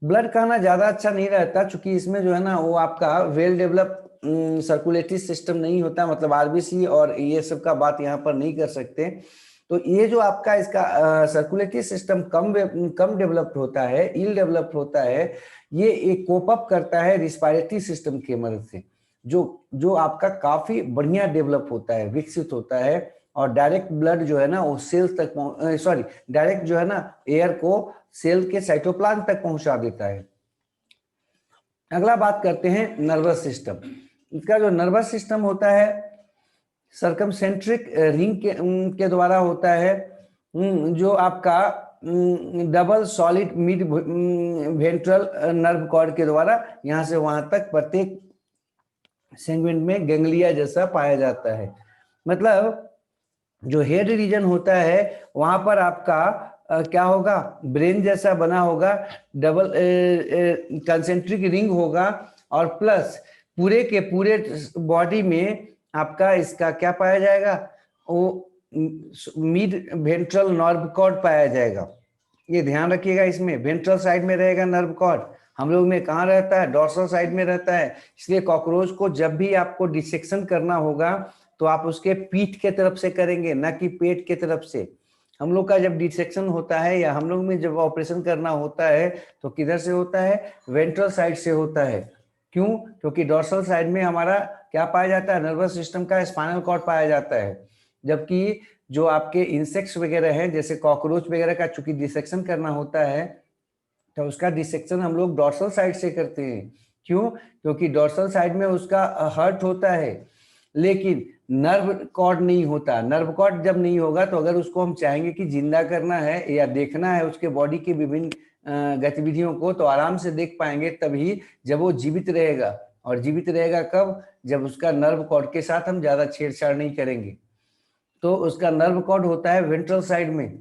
[SPEAKER 1] ब्लड कहना ज्यादा अच्छा नहीं रहता, क्योंकि इसमें जो है ना वो आपका वेल डेवलप सर्कुलेटरी सिस्टम नहीं होता, मतलब आरबीसी और ये सब का बात यहाँ पर नहीं कर सकते। तो ये जो आपका इसका सर्कुलेटरी सिस्टम कम डेवलप्ड होता है, इल डेवलप्ड होता है, ये एक कोप अप करता है रिस्पायरेटरी सिस्टम की मदद से, जो आपका काफी बढ़िया डेवलप होता है, विकसित होता है, और डायरेक्ट ब्लड जो है ना वो सेल्स तक डायरेक्ट जो है ना एयर को सेल के साइटोप्लाज्म तक पहुंचा देता है। अगला बात करते हैं नर्वस सिस्टम। इसका जो नर्वस सिस्टम होता है सर्कमसेंट्रिक रिंग के द्वारा होता है, जो आपका double solid mid ventral nerve cord के द्वारा यहाँ से वहां तक प्रत्येक सेगमेंट में गैंग्लिया जैसा पाया जाता है। मतलब जो हेड रीजन होता है वहां पर आपका क्या होगा, ब्रेन जैसा बना होगा, डबल कंसेंट्रिक रिंग होगा, और प्लस पूरे के पूरे बॉडी में आपका इसका क्या पाया जाएगा, वो मिड वेंट्रल नर्व कॉर्ड पाया जाएगा। ये ध्यान रखिएगा, इसमें वेंट्रल साइड में रहेगा नर्व कॉर्ड। हम लोग में कहाँ रहता है, डॉर्सल साइड में रहता है। इसलिए कॉकरोच को जब भी आपको डिसेक्शन करना होगा तो आप उसके पीठ के तरफ से करेंगे, ना कि पेट के तरफ से। हम लोग का जब डिसेक्शन होता है या हम लोग में जब ऑपरेशन करना होता है तो किधर से होता है, वेंट्रल साइड से होता है। क्यों, क्योंकि डॉर्सल साइड में हमारा क्या पाया जाता है, नर्वस सिस्टम का स्पाइनल कॉर्ड पाया जाता है। जबकि जो आपके इंसेक्ट्स वगैरह हैं, जैसे कॉकरोच वगैरह का चूंकि डिसेक्शन करना होता है तो उसका डिसेक्शन हम लोग डॉर्सल साइड से करते हैं। क्यों, क्योंकि डॉर्सल साइड में उसका हर्ट होता है, लेकिन नर्व कॉर्ड नहीं होता। नर्व कॉर्ड जब नहीं होगा तो अगर उसको हम चाहेंगे कि जिंदा करना है या देखना है उसके बॉडी के विभिन्न गतिविधियों को, तो आराम से देख पाएंगे तभी जब वो जीवित रहेगा। और जीवित रहेगा कब, जब उसका नर्व कॉर्ड के साथ हम ज्यादा छेड़छाड़ नहीं करेंगे। तो उसका नर्व कॉर्ड होता है वेंट्रल साइड में,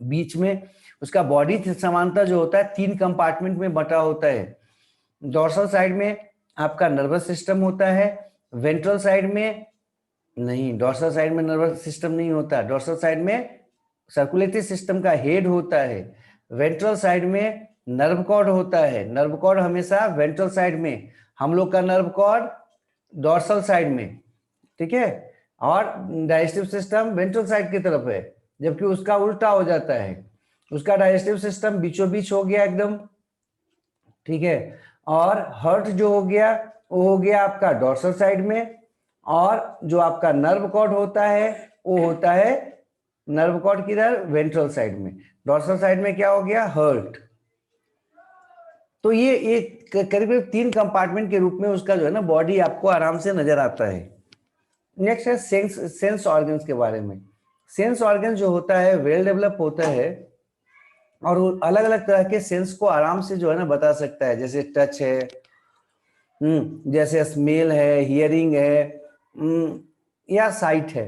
[SPEAKER 1] बीच में। उसका बॉडी समांतर जो होता है 3 कंपार्टमेंट में बटा होता है। डॉर्सल साइड में आपका नर्वस सिस्टम होता है, वेंट्रल साइड में नहीं, डॉर्सल साइड में नर्वस सिस्टम नहीं होता। डॉर्सल साइड में सर्कुलेटरी सिस्टम का हेड होता है, वेंट्रल साइड में नर्व कॉर्ड होता है। नर्व कॉर्ड हमेशा वेंट्रल साइड में, हम लोग का नर्व कॉर्ड डॉर्सल साइड में, ठीक है। और डाइजेस्टिव सिस्टम वेंट्रल साइड की तरफ है, जबकि उसका उल्टा हो जाता है। उसका डाइजेस्टिव सिस्टम बीचों बीच हो गया एकदम, ठीक है। और हार्ट जो हो गया वो हो गया आपका डॉर्सल साइड में, और जो आपका नर्व कॉर्ड होता है वो होता है नर्व कॉर्ड किधर, वेंट्रल साइड में। डॉर्सल साइड में क्या हो गया, हार्ट। तो ये करीब 3 कंपार्टमेंट के रूप में उसका जो है ना बॉडी आपको आराम से नजर आता है। नेक्स्ट है सेंस ऑर्गन्स के बारे में। सेंस ऑर्गन जो होता है वेल डेवलप होता है और वो अलग अलग तरह के सेंस को आराम से जो है ना बता सकता है, जैसे टच है, जैसे स्मेल है, हियरिंग है, या साइट है।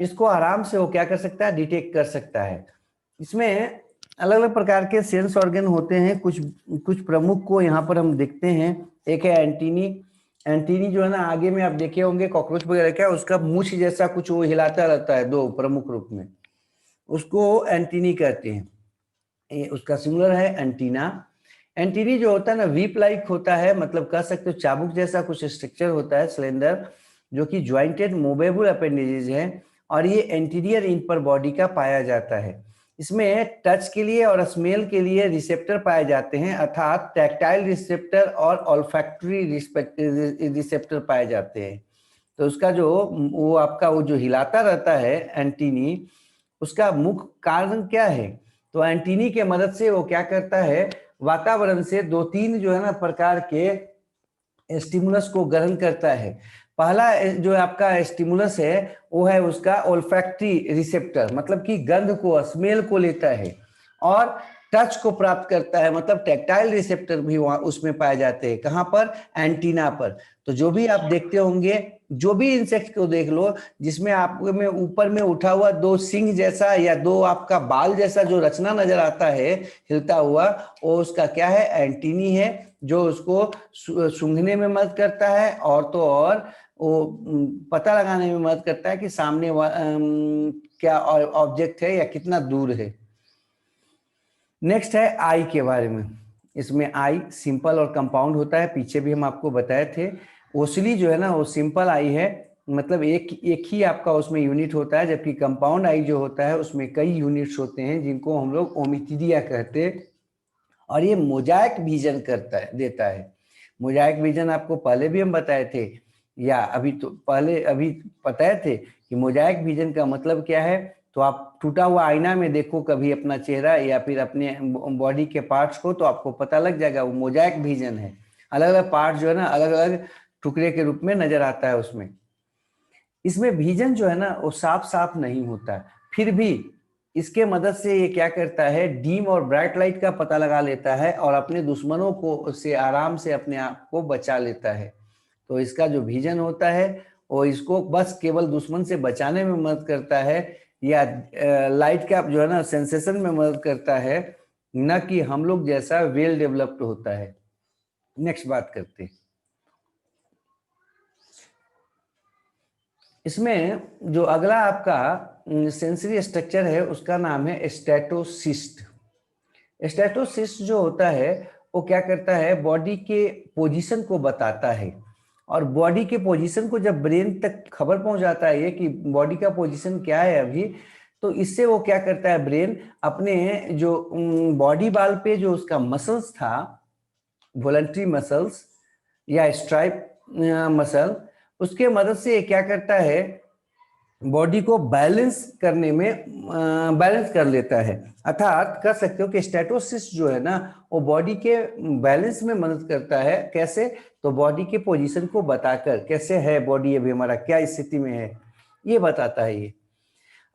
[SPEAKER 1] इसको आराम से वो क्या कर सकता है, डिटेक्ट कर सकता है। इसमें अलग अलग प्रकार के सेंस ऑर्गन होते हैं। कुछ प्रमुख को यहाँ पर हम देखते हैं। एक है एंटीनी। एंटीनी जो है ना आगे में आप देखे होंगे कॉकरोच वगैरह क्या, उसका मूछ जैसा कुछ वो हिलाता रहता है 2 प्रमुख रूप में, उसको एंटीनी कहते हैं। उसका सिंगुलर है एंटीना। एंटीनी जो होता है ना वीप लाइक होता है, मतलब कह सकते हो चाबुक जैसा कुछ स्ट्रक्चर होता है, सिलेंडर, जो कि ज्वाइंटेड मूवेबल अपेंडेजेज है, और ये एंटीरियर इनपर बॉडी का पाया जाता है। इसमें टच के लिए और स्मेल के लिए रिसेप्टर पाए जाते हैं, अर्थात टैक्टाइल रिसेप्टर और ऑल्फैक्टरी रिसेप्टर पाए जाते हैं। तो उसका जो वो आपका वो जो हिलाता रहता है एंटीनी, उसका मुख्य कारण क्या है, तो एंटीनी के मदद से वो क्या करता है, वातावरण से 2-3 जो है ना प्रकार के स्टिमुलस को ग्रहण करता है। पहला जो आपका स्टिमुलस है वो है उसका ओल्फैक्टरी रिसेप्टर, मतलब कि गंध को, स्मेल को लेता है, और टच को प्राप्त करता है, मतलब टैक्टाइल रिसेप्टर भी वहां उसमें पाए जाते हैं। कहां पर, एंटीना पर। तो जो भी आप देखते होंगे, जो भी इंसेक्ट को देख लो जिसमें आपको में ऊपर में उठा हुआ 2 सिंग जैसा या 2 आपका बाल जैसा जो रचना नजर आता है हिलता हुआ, वो उसका क्या है, एंटीनी है, जो उसको सूंघने में मदद करता है, और तो और वो पता लगाने में मदद करता है कि सामने क्या ऑब्जेक्ट है या कितना दूर है। नेक्स्ट है आई के बारे में। इसमें आई सिंपल और कंपाउंड होता है, पीछे भी हम आपको बताए थे। ओसली जो है ना वो सिंपल आई है, मतलब एक ही आपका उसमें यूनिट होता है, जबकि कंपाउंड आई जो होता है उसमें कई यूनिट्स होते हैं जिनको हम लोग ओमिटिडिया कहते हैं, और ये मोजाइक विजन करता है, देता है। मोजाइक विजन आपको पहले भी हम बताए थे, या अभी तो पहले अभी बताए थे कि मोजाइक विजन का मतलब क्या है। तो आप टूटा हुआ आईना में देखो कभी अपना चेहरा या फिर अपने बॉडी के पार्ट्स को, तो आपको पता लग जाएगा वो मोजाइक विजन है। अलग अलग पार्ट जो है ना अलग अलग टुकड़े के रूप में नजर आता है उसमें। इसमें विजन जो है ना वो साफ साफ नहीं होता, फिर भी इसके मदद से ये क्या करता है, डीम और ब्राइट लाइट का पता लगा लेता है और अपने दुश्मनों को से आराम से अपने आप को बचा लेता है। तो इसका जो विजन होता है वो इसको बस केवल दुश्मन से बचाने में मदद करता है, या लाइट का जो है ना सेंसेशन में मदद करता है, न कि हम लोग जैसा वेल डेवलप्ड होता है। नेक्स्ट बात करते हैं। इसमें जो अगला आपका सेंसरी स्ट्रक्चर है उसका नाम है स्टैटोसिस्ट। स्टैटोसिस्ट जो होता है वो क्या करता है, बॉडी के पोजीशन को बताता है, और बॉडी के पोजीशन को जब ब्रेन तक खबर पहुंच जाता है ये कि बॉडी का पोजीशन क्या है अभी, तो इससे वो क्या करता है, ब्रेन अपने जो बॉडी बाल पे जो उसका मसल्स था, वॉलंटरी मसल्स या स्ट्राइप मसल, उसके मदद से क्या करता है, बॉडी को बैलेंस करने में बैलेंस कर लेता है। अर्थात कर सकते हो कि स्टैटोसिस जो है ना वो बॉडी के बैलेंस में मदद करता है। कैसे? तो बॉडी के पोजीशन को बताकर, कैसे है बॉडी अभी हमारा, क्या स्थिति में है, ये बताता है ये।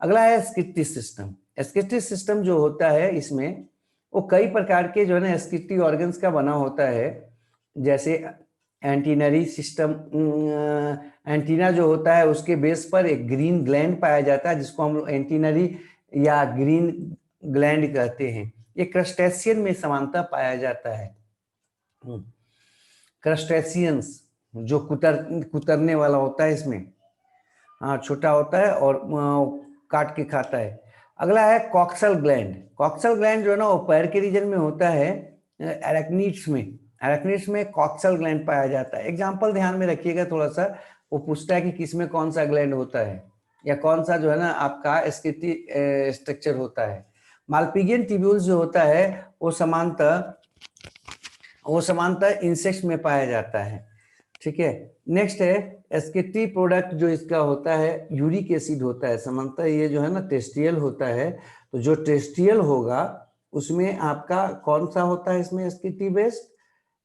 [SPEAKER 1] अगला है स्किट्टी सिस्टम। स्किट्टी सिस्टम जो होता है इसमें वो कई प्रकार के जो है ना स्किट्टी ऑर्गन्स का बना होता है। जैसे एंटीनरी सिस्टम, एंटीना जो होता है उसके बेस पर एक ग्रीन ग्लैंड पाया जाता है जिसको हम एंटीनरी या ग्रीन ग्लैंड कहते हैं। ये क्रस्टेशियन में समानता पाया जाता है। क्रस्टेशियंस जो कुतरने वाला होता है इसमें, हाँ छोटा होता है और काट के खाता है। अगला है कॉक्सल ग्लैंड। कॉक्सल ग्लैंड जो है ना वो पैर के रीजन में होता है, एराक्निड्स में। एराक्निड्स में कॉक्सल ग्लैंड पाया जाता है। एग्जांपल ध्यान में रखिएगा थोड़ा सा, वो पूछता है कि किस में कौन सा ग्लैंड होता है या कौन सा जो है ना आपका स्किट्टी स्ट्रक्चर होता है। मालपिजियन ट्यूब्यूल्स जो होता है वो समानतः इंसेक्ट्स में पाया जाता है। ठीक है। नेक्स्ट है स्किट्टी प्रोडक्ट जो इसका होता है यूरिक एसिड होता है। सामान्यतः ये जो है ना टेस्टियल होता है, तो जो टेस्टियल होगा उसमें आपका कौन सा होता है इसमें स्किट्टी बेस्ड,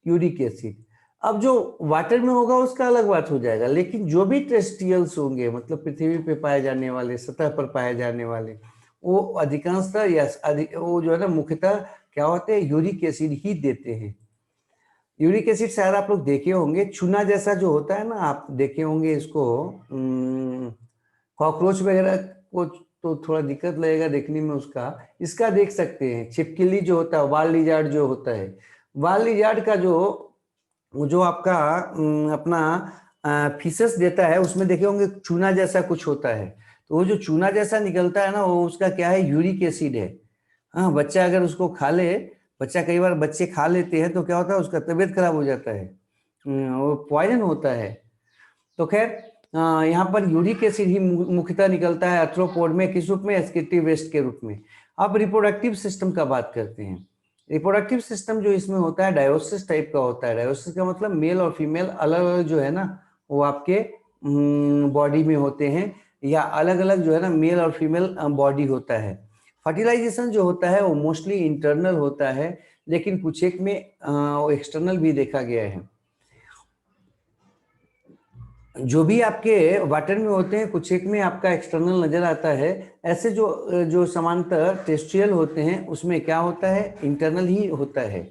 [SPEAKER 1] यूरिक एसिड। अब जो वाटर में होगा उसका अलग बात हो जाएगा, लेकिन जो भी टेस्टियल्स होंगे मतलब पृथ्वी पे पाए जाने वाले, सतह पर पाए जाने वाले, वो अधिकांशतः या वो जो है ना मुख्यतः क्या होते हैं, यूरिक एसिड ही देते हैं। यूरिक एसिड शायद आप लोग देखे होंगे, चूना जैसा जो होता है ना, आप देखे होंगे इसको, कॉकरोच वगैरह को तो थोड़ा दिक्कत लगेगा देखने में उसका, इसका देख सकते हैं। छिपकली जो होता है, वाल लिजार्ड जो होता है, वाल लिजार्ड का जो आपका अपना फीसस देता है उसमें देखे होंगे चूना जैसा कुछ होता है। तो वो जो चूना जैसा निकलता है ना वो उसका क्या है, यूरिक एसिड है। हाँ, बच्चा अगर उसको खा ले, बच्चा कई बार बच्चे खा लेते हैं तो क्या होता है उसका तबीयत खराब हो जाता है, वो पॉइजन होता है। तो खैर यहाँ पर यूरिक एसिड ही मुख्यतः निकलता है आर्थ्रोपोड में, किस रूप में, स्किट्टी वेस्ट के रूप में। अब रिप्रोडक्टिव सिस्टम का बात करते हैं। रिप्रोडक्टिव सिस्टम जो इसमें होता है डायोसिस टाइप का होता है। डायोसिस का मतलब मेल और फीमेल अलग अलग जो है ना वो आपके बॉडी में होते हैं, या अलग अलग जो है ना मेल और फीमेल बॉडी होता है। फर्टिलाइजेशन जो होता है वो मोस्टली इंटरनल होता है, लेकिन कुछ एक में वो एक्सटर्नल भी देखा गया है। जो भी आपके वाटर में होते हैं कुछ एक में आपका एक्सटर्नल नजर आता है। ऐसे जो समांतर टेस्ट्रियल होते हैं उसमें क्या होता है, इंटरनल ही होता है।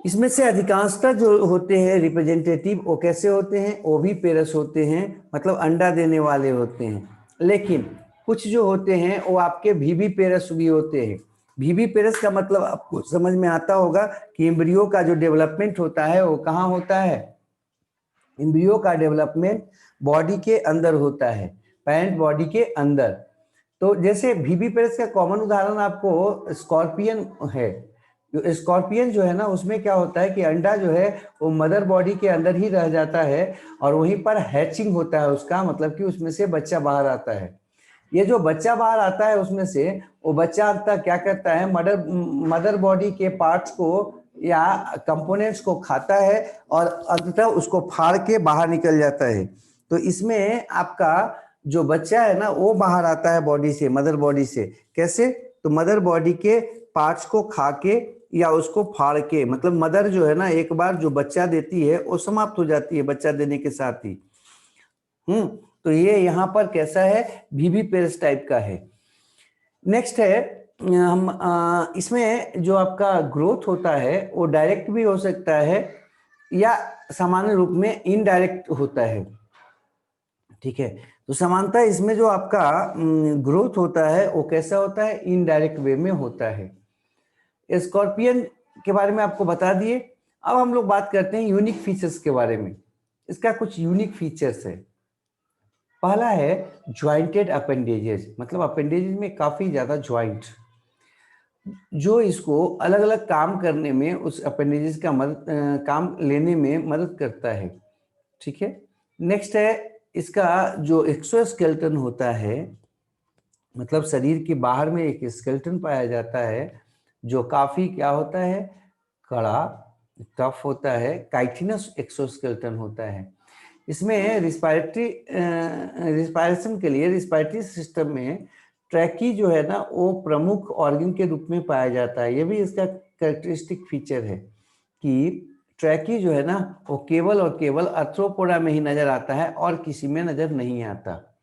[SPEAKER 1] इसमें से अधिकांशतः जो होते हैं रिप्रेजेंटेटिव वो कैसे होते हैं, ओविपेरस होते हैं, मतलब अंडा देने वाले होते हैं। लेकिन कुछ जो होते हैं वो आपके विविपेरस भी होते हैं। विविपेरस का मतलब आपको समझ में आता होगा कि एम्ब्रियो का जो डेवलपमेंट होता है वो कहाँ होता है, एम्ब्रियो का डेवलपमेंट बॉडी के अंदर होता है, पैरेंट बॉडी के अंदर। तो जैसे विविपेरस का कॉमन उदाहरण आपको स्कॉर्पियन है। स्कॉर्पियन जो है ना उसमें क्या होता है कि अंडा जो है वो मदर बॉडी के अंदर ही रह जाता है और वहीं पर हैचिंग होता है उसका, मतलब कि उसमें से बच्चा बाहर आता है। ये जो बच्चा बाहर आता है उसमें से वो बच्चा अंततः क्या करता है, मदर बॉडी के पार्ट्स को या कंपोनेंट्स को खाता है और अंततः उसको फाड़ के बाहर निकल जाता है। तो इसमें आपका जो बच्चा है ना वो बाहर आता है बॉडी से, मदर बॉडी से। कैसे? तो मदर बॉडी के पार्ट्स को खा के या उसको फाड़ के, मतलब मदर जो है ना एक बार जो बच्चा देती है वो समाप्त हो जाती है बच्चा देने के साथ ही। तो ये यहाँ पर कैसा है, विविपेरस टाइप का है। नेक्स्ट है हम इसमें जो आपका ग्रोथ होता है वो डायरेक्ट भी हो सकता है या सामान्य रूप में इनडायरेक्ट होता है। ठीक है। तो समानता इसमें जो आपका ग्रोथ होता है वो कैसा होता है, इनडायरेक्ट वे में होता है। स्कॉर्पियन के बारे में आपको बता दिए। अब हम लोग बात करते हैं यूनिक फीचर्स के बारे में। इसका कुछ यूनिक फीचर्स है। पहला है ज्वाइंटेड अपेंडेजेस, मतलब अपेंडेजेस में काफी ज्यादा ज्वाइंट, जो इसको अलग अलग काम करने में, उस अपेंडेजेस का काम लेने में मदद करता है। ठीक है। नेक्स्ट है इसका जो एक्सोस्केलेटन होता है, मतलब शरीर के बाहर में एक स्केलेटन पाया जाता है जो काफी क्या होता है, कड़ा, टफ होता है, काइटिनस एक्सोस्केलेटन होता है। इसमें रिस्पायरेशन के लिए रिस्पायरेटरी सिस्टम में ट्रैकी जो है ना वो प्रमुख ऑर्गन के रूप में पाया जाता है। ये भी इसका कैरेक्टरिस्टिक फीचर है कि ट्रैकी जो है ना वो केवल और केवल आर्थ्रोपोडा में ही नजर आता है और किसी में नजर नहीं आता।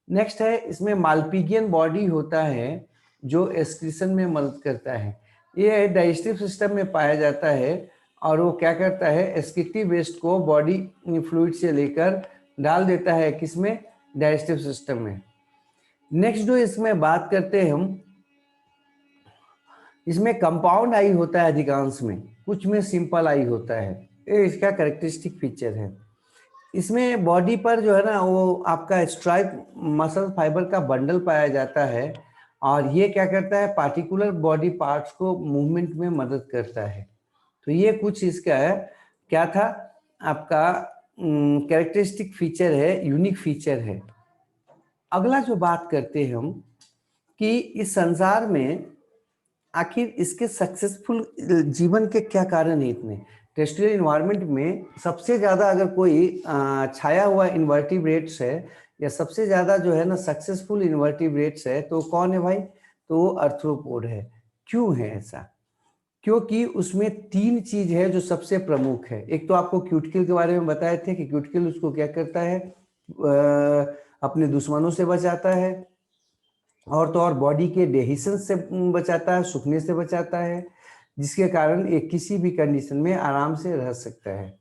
[SPEAKER 1] नेक्स्ट है इसमें माल्पीगियन बॉडी होता है जो एक्सक्रीशन में मदद करता है। ये डाइजेस्टिव सिस्टम में पाया जाता है और वो क्या करता है, एक्सक्रीटिव वेस्ट को बॉडी फ्लूइड से लेकर डाल देता है किसमें, डाइजेस्टिव सिस्टम में। नेक्स्ट जो इसमें बात करते हैं हम, इसमें कंपाउंड आई होता है अधिकांश में, कुछ में सिंपल आई होता है। ये इसका कैरेक्टरिस्टिक फीचर है। इसमें बॉडी पर जो है ना वो आपका स्ट्राइप मसल फाइबर का बंडल पाया जाता है और ये क्या करता है, पार्टिकुलर बॉडी पार्ट्स को मूवमेंट में मदद करता है। तो ये कुछ इसका है, क्या था आपका कैरेक्टरिस्टिक फीचर है, यूनिक फीचर है। अगला जो बात करते हैं हम कि इस संसार में आखिर इसके सक्सेसफुल जीवन के क्या कारण है। इतने टेरेस्ट्रियल इन्वायरमेंट में सबसे ज्यादा अगर कोई छाया हुआ इन्वर्टिब्रेट्स है या सबसे ज्यादा जो है ना सक्सेसफुल इन्वर्टिब्रेट्स है तो कौन है भाई, तो वो आर्थ्रोपोड है। क्यों है ऐसा, क्योंकि उसमें तीन चीज है जो सबसे प्रमुख है। एक तो आपको क्यूटिकल के बारे में बताए थे कि क्यूटिकल उसको क्या करता है, अपने दुश्मनों से बचाता है, और तो और बॉडी के डेहिशन से बचाता है, सूखने से बचाता है, जिसके कारण एक किसी भी कंडीशन में आराम से रह सकता है।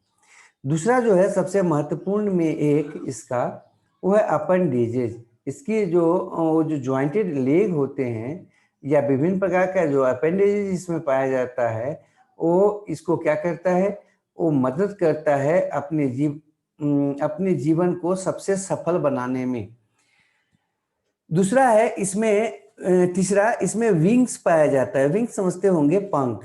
[SPEAKER 1] दूसरा जो है सबसे महत्वपूर्ण में एक इसका, वो है अपेंडेजेज। इसकी जो ज्वाइंटेड लेग होते हैं या विभिन्न प्रकार का जो अपेंडेजेज इसमें पाया जाता है, वो इसको क्या करता है, वो मदद करता है अपने जीवन को सबसे सफल बनाने में। दूसरा है इसमें तीसरा इसमें विंग्स पाया जाता है। विंग्स समझते होंगे, पंख।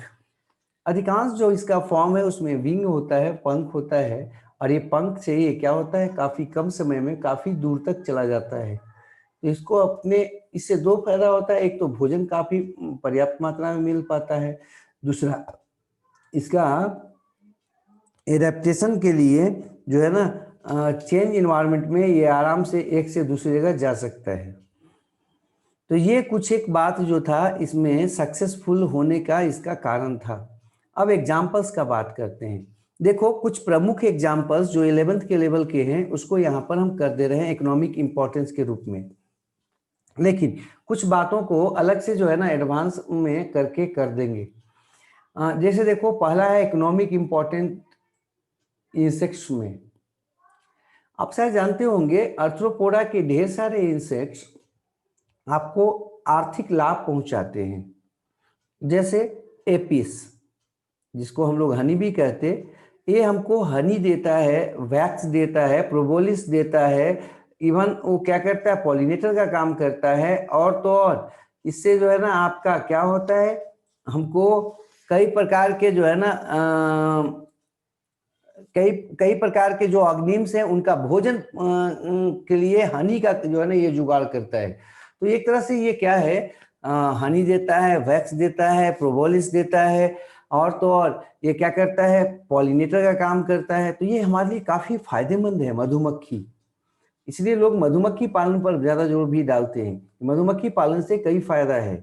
[SPEAKER 1] अधिकांश जो इसका फॉर्म है उसमें विंग होता है, पंख होता है, और ये पंख से ये क्या होता है, काफी कम समय में काफी दूर तक चला जाता है। तो इसको अपने इससे दो फायदा होता है, एक तो भोजन काफी पर्याप्त मात्रा में मिल पाता है, दूसरा इसका एडेप्टेशन के लिए जो है ना चेंज इन्वायरमेंट में ये आराम से एक से दूसरी जगह जा सकता है। तो ये कुछ एक बात जो था इसमें सक्सेसफुल होने का इसका कारण था। अब एग्जाम्पल्स का बात करते हैं। देखो कुछ प्रमुख एग्जाम्पल्स जो 11th के लेवल के हैं उसको यहाँ पर हम कर दे रहे हैं इकोनॉमिक इंपॉर्टेंस के रूप में, लेकिन कुछ बातों को अलग से जो है ना एडवांस में करके कर देंगे। जैसे देखो पहला है इकोनॉमिक इंपॉर्टेंट इंसेक्ट्स में। आप शायद जानते होंगे आर्थ्रोपोडा के ढेर सारे इंसेक्ट्स आपको आर्थिक लाभ पहुंचाते हैं। जैसे एपिस, जिसको हम लोग हनी भी कहते, ये हमको हनी देता है, वैक्स देता है, प्रोबोलिस देता है, इवन वो क्या करता है, पॉलिनेटर का काम करता है। और तो और इससे जो है ना आपका क्या होता है, हमको कई प्रकार के जो है ना कई कई प्रकार के जो ऑर्गेनिम्स हैं उनका भोजन के लिए हनी का जो है ना ये जुगाड़ करता है। तो एक तरह से ये क्या है, हनी देता है, वैक्स देता है, प्रोबोलिस देता है, और तो और ये क्या करता है, पॉलिनेटर का काम करता है। तो ये हमारे लिए काफी फायदेमंद है मधुमक्खी। इसलिए लोग मधुमक्खी पालन पर ज्यादा जोर भी डालते हैं। मधुमक्खी पालन से कई फायदा है।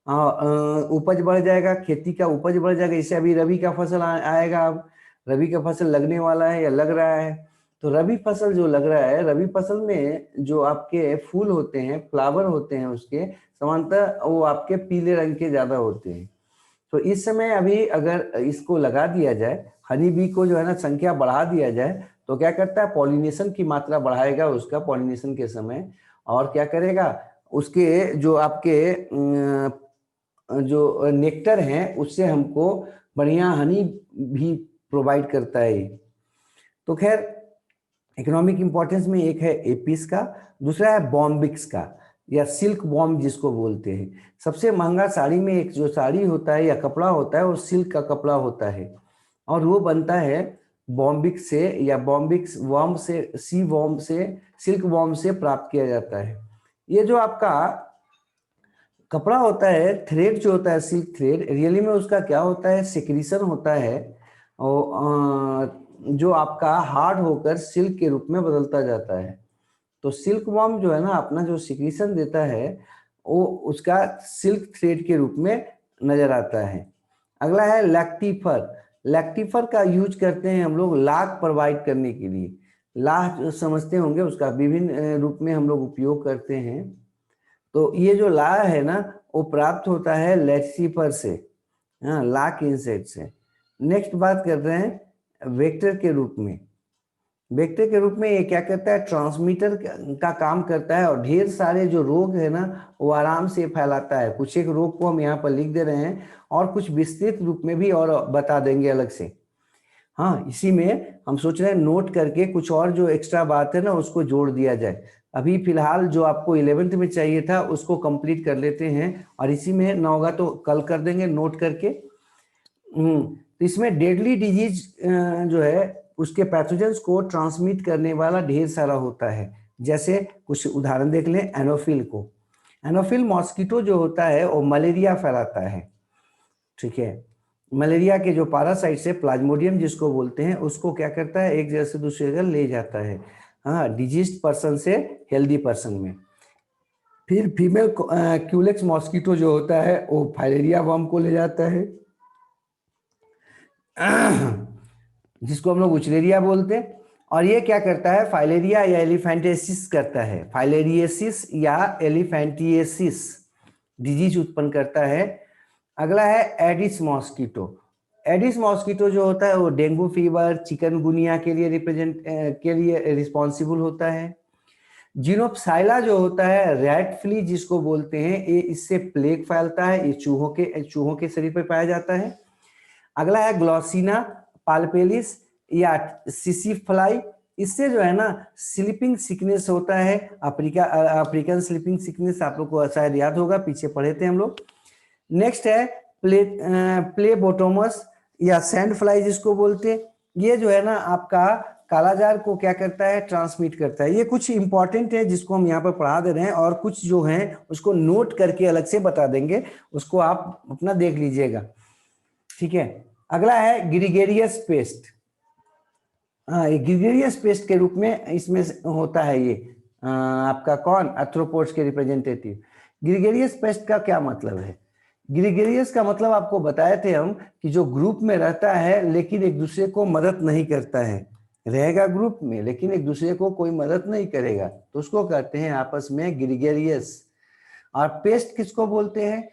[SPEAKER 1] उपज बढ़ जाएगा, खेती का उपज बढ़ जाएगा। जैसे अभी रबी का फसल आएगा, अब रबी का फसल लगने वाला है या लग रहा है, तो रबी फसल जो लग रहा है, रबी फसल में जो आपके फूल होते हैं, फ्लावर होते हैं, उसके सामान्यतः वो आपके पीले रंग के ज्यादा होते हैं। तो इस समय अभी अगर इसको लगा दिया जाए, हनी बी को जो है ना संख्या बढ़ा दिया जाए, तो क्या करता है, पॉलिनेशन की मात्रा बढ़ाएगा उसका पॉलिनेशन के समय, और क्या करेगा, उसके जो आपके जो नेक्टर हैं उससे हमको बढ़िया हनी भी प्रोवाइड करता है। तो खैर इकोनॉमिक इंपॉर्टेंस में एक है एपिस का, दूसरा है बॉम्बिक्स का या सिल्क वॉर्म जिसको बोलते हैं। सबसे महंगा साड़ी में एक जो साड़ी होता है या कपड़ा होता है वो सिल्क का कपड़ा होता है, और वो बनता है बॉम्बिक्स से या बॉम्बिक्स वॉर्म से, सी वॉर्म से, सिल्क वॉर्म से प्राप्त किया जाता है। ये जो आपका कपड़ा होता है, थ्रेड जो होता है सिल्क थ्रेड, रियली में उसका क्या होता है, सिक्रीशन होता है, और जो आपका हार्ड होकर सिल्क के रूप में बदलता जाता है। तो सिल्क वॉर्म जो है ना अपना जो सिक्रीशन देता है वो उसका सिल्क थ्रेड के रूप में नजर आता है। अगला है लैक्टिफर। लैक्टिफर का यूज करते हैं हम लोग लाख प्रोवाइड करने के लिए। लाख जो समझते होंगे उसका विभिन्न रूप में हम लोग उपयोग करते हैं। तो ये जो ला है ना वो प्राप्त होता है लैक्टिफर से, हाँ, लाख इंसेक्ट से। नेक्स्ट बात कर रहे हैं वेक्टर के रूप में। वेक्टर के रूप में ये क्या करता है, ट्रांसमीटर का काम करता है, और ढेर सारे जो रोग है ना वो आराम से फैलाता है। कुछ एक रोग को हम यहाँ पर लिख दे रहे हैं और कुछ विस्तृत रूप में भी और बता देंगे अलग से। हाँ, इसी में हम सोच रहे हैं नोट करके कुछ और जो एक्स्ट्रा बात है ना उसको जोड़ दिया जाए। अभी फिलहाल जो आपको 11th में चाहिए था उसको कंप्लीट कर लेते हैं, और इसी में ना होगा तो कल कर देंगे नोट करके। तो इसमें डेडली डिजीज जो है उसके पैथोजेंस को ट्रांसमिट करने वाला ढेर सारा होता है। जैसे कुछ उदाहरण देख लें, एनोफिल को। एनोफिल मॉस्किटो जो होता है वो मलेरिया फैलाता है, ठीक है। मलेरिया के जो पैरासाइट है प्लाज्मोडियम जिसको बोलते हैं, उसको क्या करता है, एक जगह से दूसरी जगह ले जाता है, हाँ, डिजीज्ड पर्सन से हेल्दी पर्सन में। फिर फीमेल क्यूलेक्स मॉस्किटो जो होता है वो फाइलेरिया वर्म को ले जाता है, जिसको हम लोग उचलेरिया बोलते हैं। और ये क्या करता है, फाइलेरिया या एलिफेंटिएसिस करता है, फाइलेरिएसिस या एलिफेंटिएसिस डिजीज उत्पन्न करता है। अगला है एडिस मॉस्किटो। एडिस मॉस्किटो जो होता है वो डेंगू फीवर, चिकनगुनिया के लिए रिस्पॉन्सिबल होता है। जीनोप्साइला जो होता है रैट फ्ली जिसको बोलते हैं, ये इससे प्लेग फैलता है, ये चूहों के शरीर पर पाया जाता है। अगला है ग्लॉसिना पाल्पेलिस या सिसिफ्लाई। इससे जो है ना स्लीपिंग सिकनेस होता है, अफ्रीकन स्लीपिंग सिकनेस, आप लोग को शायद याद होगा, पीछे पढ़े थे हम लोग। नेक्स्ट है प्लेबोटोमस या सैंड फ्लाई जिसको बोलते हैं। ये जो है ना आपका कालाजार को क्या करता है, ट्रांसमिट करता है। ये कुछ इंपॉर्टेंट है जिसको हम यहाँ पर पढ़ा दे रहे हैं, और कुछ जो है उसको नोट करके अलग से बता देंगे, उसको आप अपना देख लीजिएगा, ठीक है। अगला है ग्रिगेरियस पेस्ट। हाँ, ये ग्रिगेरियस पेस्ट के रूप में इसमें होता है ये आपका कौन, आर्थ्रोपोड्स के रिप्रेजेंटेटिव। ग्रिगेरियस पेस्ट का क्या मतलब है, ग्रिगेरियस का मतलब आपको बताए थे हम कि जो ग्रुप में रहता है लेकिन एक दूसरे को मदद नहीं करता है, रहेगा ग्रुप में लेकिन एक दूसरे को कोई मदद नहीं करेगा, तो उसको कहते हैं आपस में ग्रिगेरियस। और पेस्ट किसको बोलते हैं,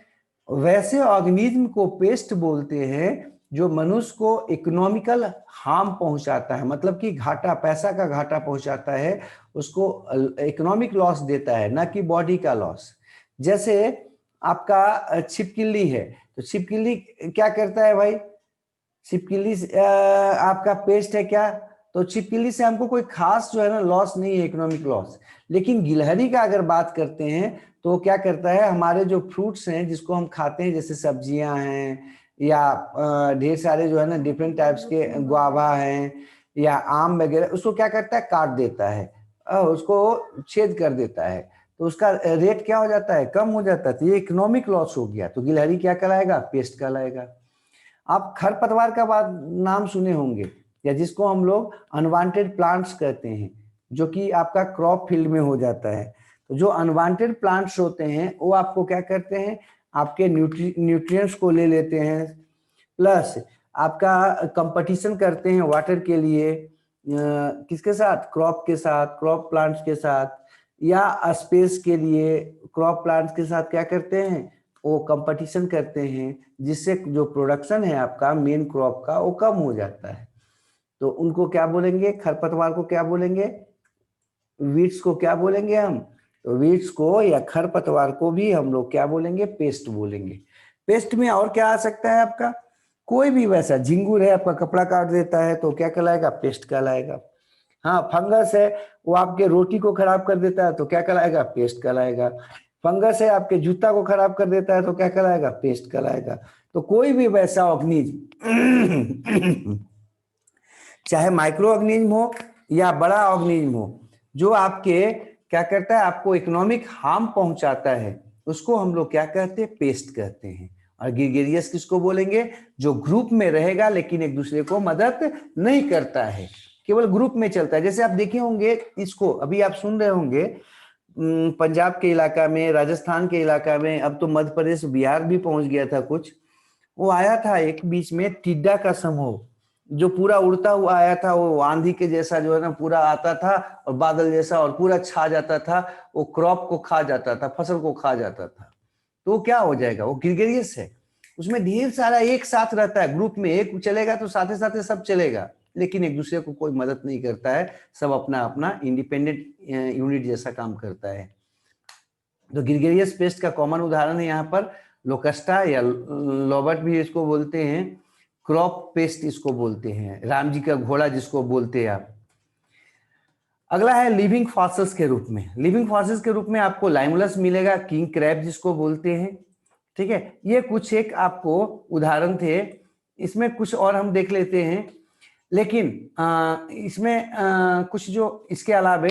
[SPEAKER 1] वैसे ऑर्गेनिज्म को पेस्ट बोलते हैं जो मनुष्य को इकोनॉमिकल हार्म पहुंचाता है, मतलब कि घाटा, पैसा का घाटा पहुंचाता है, उसको इकोनॉमिक लॉस देता है, ना कि बॉडी का लॉस। जैसे आपका छिपकली है, तो छिपकली क्या करता है भाई, छिपकली आपका पेस्ट है क्या, तो छिपकली से हमको कोई खास जो है ना लॉस नहीं है, इकोनॉमिक लॉस। लेकिन गिलहरी का अगर बात करते हैं तो वो क्या करता है, हमारे जो फ्रूट्स हैं जिसको हम खाते हैं, जैसे सब्जियां हैं या ढेर सारे जो है ना डिफरेंट टाइप्स के गुआवा हैं या आम वगैरह, उसको क्या करता है, काट देता है, उसको छेद कर देता है, तो उसका रेट क्या हो जाता है, कम हो जाता है, तो ये इकोनॉमिक लॉस हो गया। तो गिलहरी क्या कहलाएगा, पेस्ट कहलाएगा। आप खरपतवार का बात नाम सुने होंगे, या जिसको हम लोग अनवांटेड प्लांट्स कहते हैं, जो कि आपका क्रॉप फील्ड में हो जाता है। तो जो अनवांटेड प्लांट्स होते हैं वो आपको क्या करते हैं, आपके न्यूट्रिएंट्स को ले लेते हैं, प्लस आपका कंपटीशन करते हैं वाटर के लिए, किसके साथ, क्रॉप के साथ, क्रॉप प्लांट्स के साथ, या स्पेस के लिए क्रॉप प्लांट्स के साथ क्या करते हैं, वो कंपटीशन करते हैं, जिससे जो प्रोडक्शन है आपका मेन क्रॉप का वो कम हो जाता है। तो उनको क्या बोलेंगे, खरपतवार को क्या बोलेंगे, वीड्स को क्या बोलेंगे हम, तो वीड्स को या खरपतवार को भी हम लोग क्या बोलेंगे, पेस्ट बोलेंगे। पेस्ट में और क्या आ सकता है आपका, कोई भी वैसा झिंगुर है आपका कपड़ा काट देता है तो क्या कहलाएगा, पेस्ट कहलाएगा। हाँ, फंगस है वो आपके रोटी को खराब कर देता है तो क्या कहलाएगा, पेस्ट कहलाएगा। फंगस है आपके जूता को खराब कर देता है तो क्या कहलाएगा, पेस्ट कहलाएगा। तो कोई भी वैसा ऑर्गेनिज्म चाहे माइक्रो ऑर्गेनिज्म हो या बड़ा ऑर्गेनिज्म हो, जो आपके क्या करता है, आपको इकोनॉमिक हार्म पहुंचाता है, उसको हम लोग क्या कहते हैं, पेस्ट कहते हैं। और ग्रीगेरियस किसको बोलेंगे, जो ग्रुप में रहेगा लेकिन एक दूसरे को मदद नहीं करता है, केवल ग्रुप में चलता है। जैसे आप देखे होंगे इसको, अभी आप सुन रहे होंगे पंजाब के इलाका में, राजस्थान के इलाका में, अब तो मध्य प्रदेश बिहार भी पहुंच गया था कुछ, वो आया था एक बीच में टिड्डा का समूह, जो पूरा उड़ता हुआ आया था, वो आंधी के जैसा जो है ना पूरा आता था और बादल जैसा, और पूरा छा जाता था, वो क्रॉप को खा जाता था, फसल को खा जाता था। तो वो क्या हो जाएगा, वो ग्रीगेरियस है, उसमें ढेर सारा एक साथ रहता है, ग्रुप में एक चलेगा तो साथ साथ सब चलेगा, लेकिन एक दूसरे को कोई मदद नहीं करता है, सब अपना अपना इंडिपेंडेंट यूनिट जैसा काम करता है। तो ग्रीगेरियस पेस्ट का कॉमन उदाहरण है यहाँ पर लोकस्टा या लॉबर्ट भी इसको बोलते हैं, क्रॉप पेस्ट इसको बोलते हैं, राम जी का घोड़ा जिसको बोलते हैं आप। अगला है लिविंग फॉसिल्स के रूप में। लिविंग फॉसिल्स के रूप में आपको लाइमुलस मिलेगा, किंग क्रैब जिसको बोलते हैं, ठीक है। ये कुछ एक आपको उदाहरण थे, इसमें कुछ और हम देख लेते हैं, लेकिन इसमें कुछ जो इसके अलावे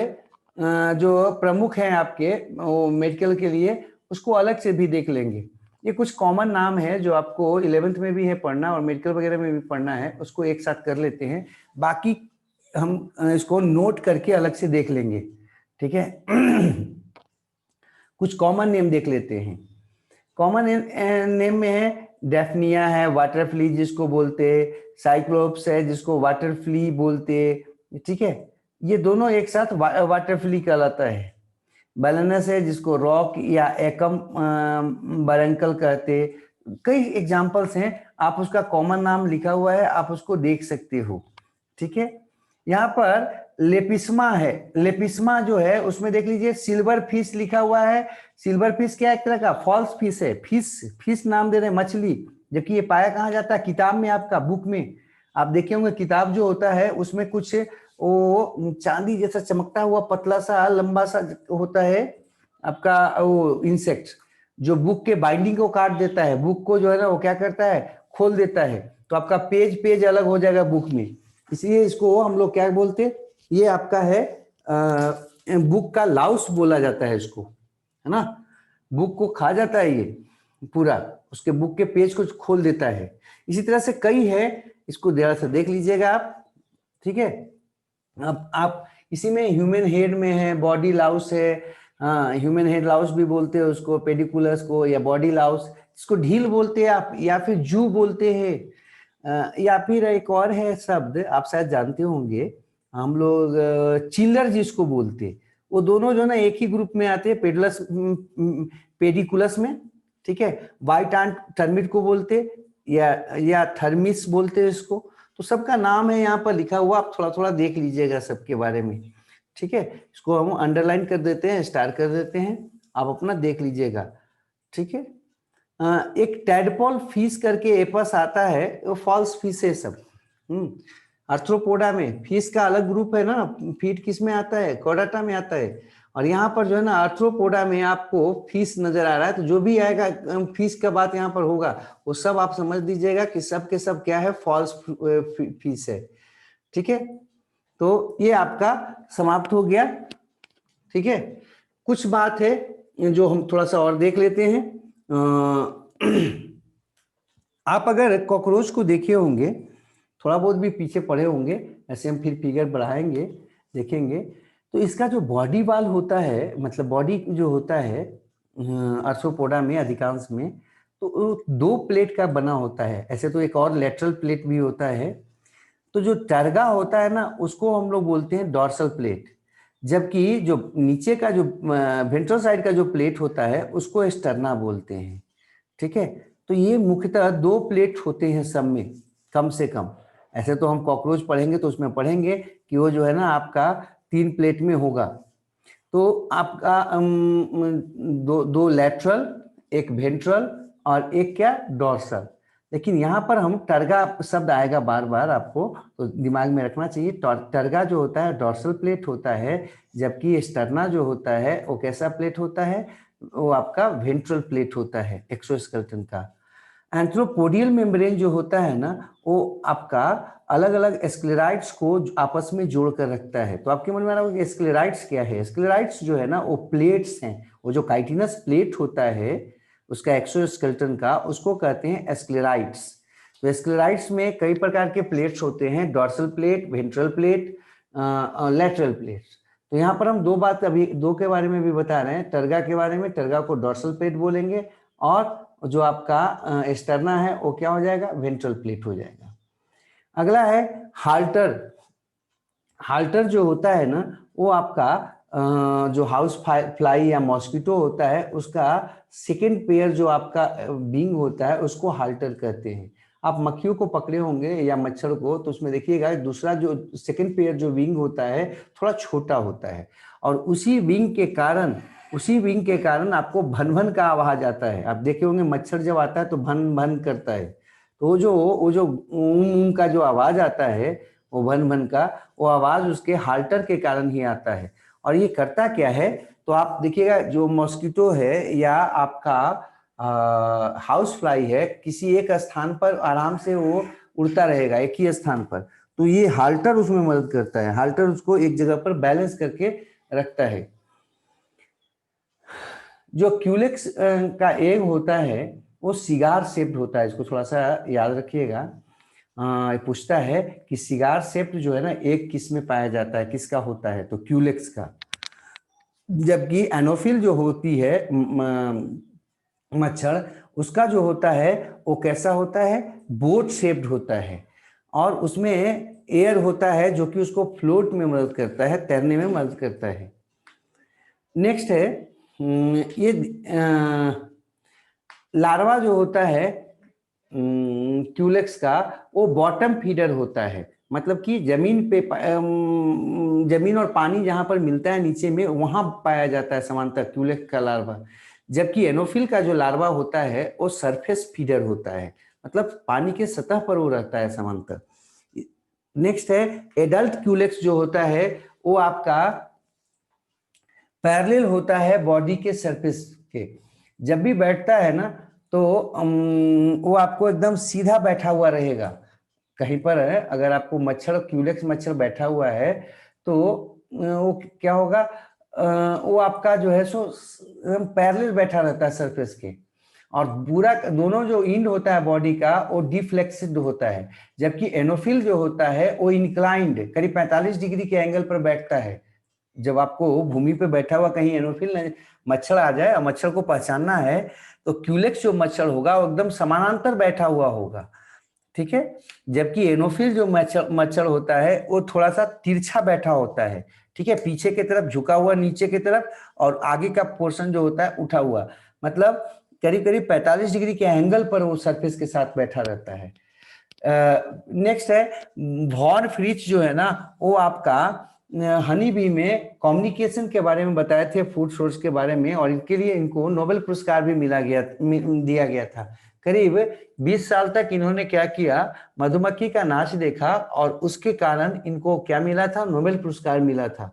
[SPEAKER 1] जो प्रमुख हैं आपके वो मेडिकल के लिए, उसको अलग से भी देख लेंगे। ये कुछ कॉमन नाम है जो आपको 11th में भी है पढ़ना और मेडिकल वगैरह में भी पढ़ना है, उसको एक साथ कर लेते हैं, बाकी हम इसको नोट करके अलग से देख लेंगे, ठीक है। कुछ कॉमन नेम देख लेते हैं। कॉमन नेम में है डेफनिया है, वाटर फ्ली जिसको बोलते, साइक्लोप्स है जिसको वाटर फ्ली बोलते, ठीक है, ये दोनों एक साथ वाटर फ्ली कहलाता है। बैलेनस है जिसको रॉक या एकम बरंकल कहते। कई एग्जांपल्स हैं, आप उसका कॉमन नाम लिखा हुआ है, आप उसको देख सकते हो, ठीक है। यहाँ पर लेपिस्मा है, लेपिस्मा जो है उसमें देख लीजिए सिल्वर फिश लिखा हुआ है। सिल्वर फिश क्या एक तरह का फॉल्स फिश है, फिश फिश नाम दे रहे हैं मछली, जबकि ये पाया कहाँ जाता है, किताब में, आपका बुक में आप देखे होंगे, किताब जो होता है उसमें कुछ वो चांदी जैसा चमकता हुआ पतला सा लंबा सा होता है आपका वो इंसेक्ट, जो बुक के बाइंडिंग को काट देता है, बुक को जो है ना वो क्या करता है, खोल देता है, तो आपका पेज पेज अलग हो जाएगा बुक में, इसलिए इसको हम लोग क्या बोलते, ये आपका है बुक का लाउस बोला जाता है इसको, है ना, बुक को खा जाता है ये पूरा, उसके बुक के पेज को खोल देता है। इसी तरह से कई है, इसको ध्यान से देख लीजिएगा आप, ठीक है। अब आप इसी में ह्यूमन हेड में है बॉडी लाउस है, ह्यूमन हेड लाउस भी बोलते हैं उसको, पेडिकुलस को, या बॉडी लाउस, इसको ढील बोलते हैं आप, या फिर जू बोलते हैं, या फिर एक और है शब्द आप शायद जानते होंगे, हम लोग चिल्लर जिसको बोलते, वो दोनों जो ना एक ही ग्रुप में आते हैं, पेडुलस पेडिकुलस में, ठीक है। वाइट आंट टर्मिट को बोलते या थर्मिस बोलते हैं इसको, तो सबका नाम है यहाँ पर लिखा हुआ, आप थोड़ा थोड़ा देख लीजिएगा सबके बारे में, ठीक है। इसको हम अंडरलाइन कर देते हैं, स्टार कर देते हैं, आप अपना देख लीजिएगा, ठीक है। एक टैडपॉल फिश करके एपस आता है, वो फॉल्स फिश है सब। आर्थ्रोपोडा में फिश का अलग ग्रुप है ना, फीट किस में आता है, कॉर्डाटा में आता है, और यहाँ पर जो है ना आर्थ्रोपोडा में आपको फिश नजर आ रहा है, तो जो भी आएगा फिश का बात यहाँ पर होगा वो सब आप समझ दीजिएगा कि सब के सब क्या है, फॉल्स फिश है, ठीक है। तो ये आपका समाप्त हो गया, ठीक है। कुछ बात है जो हम थोड़ा सा और देख लेते हैं। आप अगर कॉकरोच को देखे होंगे, थोड़ा बहुत भी पीछे पड़े होंगे, ऐसे हम फिर फिगर बढ़ाएंगे देखेंगे, तो इसका जो बॉडी वाल होता है, मतलब बॉडी जो होता है आर्थ्रोपोडा में अधिकांश में, तो 2 प्लेट का बना होता है, ऐसे तो एक और लेटरल प्लेट भी होता है। तो जो टर्गा होता है ना उसको हम लोग बोलते हैं डॉर्सल प्लेट, जबकि जो नीचे का जो वेंट्रल साइड का जो प्लेट होता है उसको स्टर्ना बोलते हैं, ठीक है। तो ये मुख्यतः 2 प्लेट होते हैं सब में, कम से कम, ऐसे तो हम कॉकरोच पढ़ेंगे तो उसमें पढ़ेंगे कि वो जो है ना आपका 3 प्लेट में होगा। तो आपका दो लैटरल, एक वेंट्रल और एक क्या डॉर्सल। लेकिन यहाँ पर हम टर्गा शब्द आएगा बार बार, आपको तो दिमाग में रखना चाहिए। टर्गा जो होता है डॉर्सल प्लेट होता है, जबकि स्टर्ना जो होता है वो कैसा प्लेट होता है, वो आपका वेंट्रल प्लेट होता है एक्सोस्केलेटन का। एंथ्रोपोडियल मेम्ब्रेन जो होता है ना, वो आपका अलग अलग स्क्लेराइड्स को आपस में जोड़ कर रखता है। तो आपके मन में आ रहा होगा कि स्क्लेराइड्स क्या है। स्क्लेराइड्स जो है ना वो प्लेट्स हैं, वो जो काइटिनस प्लेट होता है उसका एक्सोस्केलेटन का, उसको कहते हैं स्क्लेराइड्स। तो स्क्लेराइड्स में कई प्रकार के प्लेट्स होते हैं, dorsal plate, ventral plate, lateral plate. तो यहाँ पर हम अभी दो के बारे में भी बता रहे हैं, टर्गा के बारे में। टर्गा को डॉर्सल प्लेट बोलेंगे और जो आपका स्टर्ना है वो क्या हो जाएगा, वेंट्रल प्लेट हो जाएगा। अगला है हाल्टर। हाल्टर जो होता है ना वो आपका जो हाउस फ्लाई या मॉस्किटो होता है उसका सेकेंड पेयर जो आपका विंग होता है उसको हाल्टर कहते हैं। आप मक्खियों को पकड़े होंगे या मच्छर को, तो उसमें देखिएगा दूसरा जो सेकेंड पेयर जो विंग होता है थोड़ा छोटा होता है, और उसी विंग के कारण आपको भन भन का आवाज आता है। आप देखे होंगे मच्छर जब आता है तो भन भन करता है, तो वो जो ऊम का जो आवाज आता है, वो भन भन का, वो आवाज उसके हाल्टर के कारण ही आता है। और ये करता क्या है, तो आप देखिएगा जो मॉस्किटो है या आपका हाउस फ्लाई है, किसी एक स्थान पर आराम से वो उड़ता रहेगा एक ही स्थान पर, तो ये हाल्टर उसमें मदद करता है। हाल्टर उसको एक जगह पर बैलेंस करके रखता है। जो क्यूलेक्स का एग होता है वो सिगार शेप्ड होता है, इसको थोड़ा सा याद रखिएगा। पूछता है कि सिगार शेप्ड जो है ना एग किस में पाया जाता है, किसका होता है, तो क्यूलेक्स का। जबकि एनोफिल जो होती है मच्छर, उसका जो होता है वो कैसा होता है, बोट शेप्ड होता है, और उसमें एयर होता है जो कि उसको फ्लोट में मदद करता है, तैरने में मदद करता है। नेक्स्ट है ये लार्वा जो होता है क्यूलेक्स का, वो बॉटम फीडर होता है। मतलब कि जमीन और पानी जहां पर मिलता है नीचे में, वहां पाया जाता है सामान्यतः क्यूलेक्स का लार्वा। जबकि एनोफिल का जो लार्वा होता है वो सरफेस फीडर होता है, मतलब पानी के सतह पर वो रहता है सामान्यतः। नेक्स्ट है एडल्ट क्यूलेक्स जो होता है वो आपका पैरेलल होता है बॉडी के सरफेस के। जब भी बैठता है ना तो वो आपको एकदम सीधा बैठा हुआ रहेगा। कहीं पर है अगर आपको मच्छर, क्यूलेक्स मच्छर बैठा हुआ है, तो वो क्या होगा, वो आपका जो है सो पैरेलल बैठा रहता है सरफेस के, और पूरा दोनों जो इंड होता है बॉडी का वो डिफ्लेक्सिड होता है। जबकि एनोफिल जो होता है वो इंक्लाइंड करीब 45 डिग्री के एंगल पर बैठता है। जब आपको भूमि पे बैठा हुआ कहीं एनोफिल मच्छर आ जाए और मच्छर को पहचानना है, तो क्यूलेक्स जो मच्छर होगा वो एकदम समानांतर बैठा हुआ होगा, ठीक है। जबकि एनोफिल जो मच्छर होता है वो थोड़ा सा तिरछा बैठा होता है, ठीक है, पीछे की तरफ झुका हुआ नीचे की तरफ, और आगे का पोर्शन जो होता है उठा हुआ, मतलब करीब करीब 45 डिग्री के एंगल पर वो सरफेस के साथ बैठा रहता है। नेक्स्ट है वॉन फ्रिच जो है ना, वो आपका हनी बी में कम्युनिकेशन के बारे में बताए थे, फूड सोर्स के बारे में, और इनके लिए इनको नोबेल पुरस्कार भी दिया गया था। करीब 20 साल तक इन्होंने क्या किया, मधुमक्खी का नाच देखा, और उसके कारण इनको क्या मिला था, नोबेल पुरस्कार मिला था।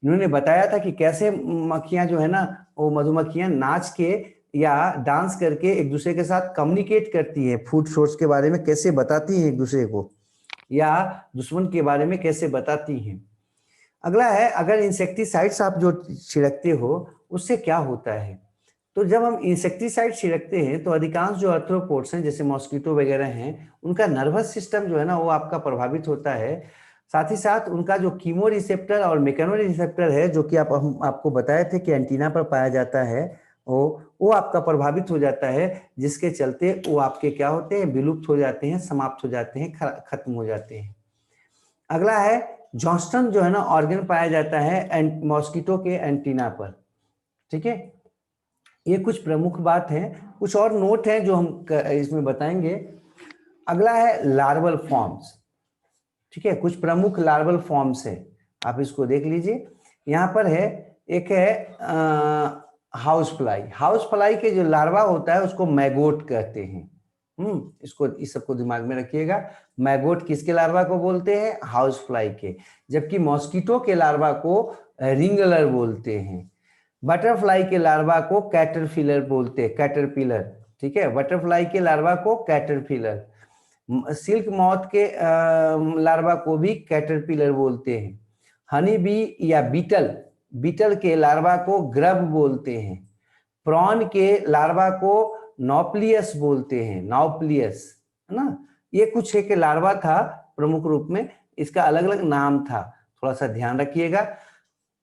[SPEAKER 1] इन्होंने बताया था कि कैसे मक्खियां जो है ना, वो मधुमक्खियां नाच के या डांस करके एक दूसरे के साथ कम्युनिकेट करती है, फूड सोर्स के बारे में कैसे बताती हैं एक दूसरे को, या दुश्मन के बारे में कैसे बताती हैं। अगला है अगर इंसेक्टिसाइड्स आप जो छिड़कते हो उससे क्या होता है। तो जब हम इंसेक्टिसाइड छिड़कते हैं तो अधिकांश जो आर्थ्रोपोड्स हैं जैसे मॉस्किटो वगैरह हैं, उनका नर्वस सिस्टम जो है ना वो आपका प्रभावित होता है। साथ ही साथ उनका जो कीमो रिसेप्टर और मेकेनो रिसेप्टर है, जो कि हम आपको बताए थे कि एंटीना पर पाया जाता है, वो आपका प्रभावित हो जाता है, जिसके चलते वो आपके क्या होते हैं, विलुप्त हो जाते हैं, समाप्त हो जाते हैं, खत्म हो जाते हैं। अगला है जॉन्स्टन जो है ना ऑर्गन पाया जाता है मॉस्किटो के एंटीना पर, ठीक है। ये कुछ प्रमुख बात है, कुछ और नोट है जो हम इसमें बताएंगे। अगला है लार्वल फॉर्म्स। ठीक है, कुछ प्रमुख लार्वल फॉर्म्स है, आप इसको देख लीजिए। यहाँ पर है, एक है हाउस फ्लाई। हाउस फ्लाई के जो लार्वा होता है उसको मैगोट कहते हैं। इसको, इस सबको दिमाग में रखिएगा। मैगोट किसके लार्वा को बोलते हैं? हाउस फ्लाई के। जबकि मॉस्किटो के लार्वा को रिंगलर बोलते हैं। बटरफ्लाई के लार्वा को कैटरपिलर बोलते हैं, कैटरपिलर। ठीक है, बटरफ्लाई के लार्वा को कैटरपिलर। सिल्क मॉथ के लार्वा को भी कैटरपिलर बोलते हैं। हनी बी या बीटल, बीटल के लार्वा को ग्रब बोलते हैं। प्रॉन के लार्वा को नॉप्लियस बोलते हैं, नॉप्लियस, है ना। ये कुछ एक लार्वा था प्रमुख रूप में, इसका अलग अलग नाम था, थोड़ा सा ध्यान रखिएगा।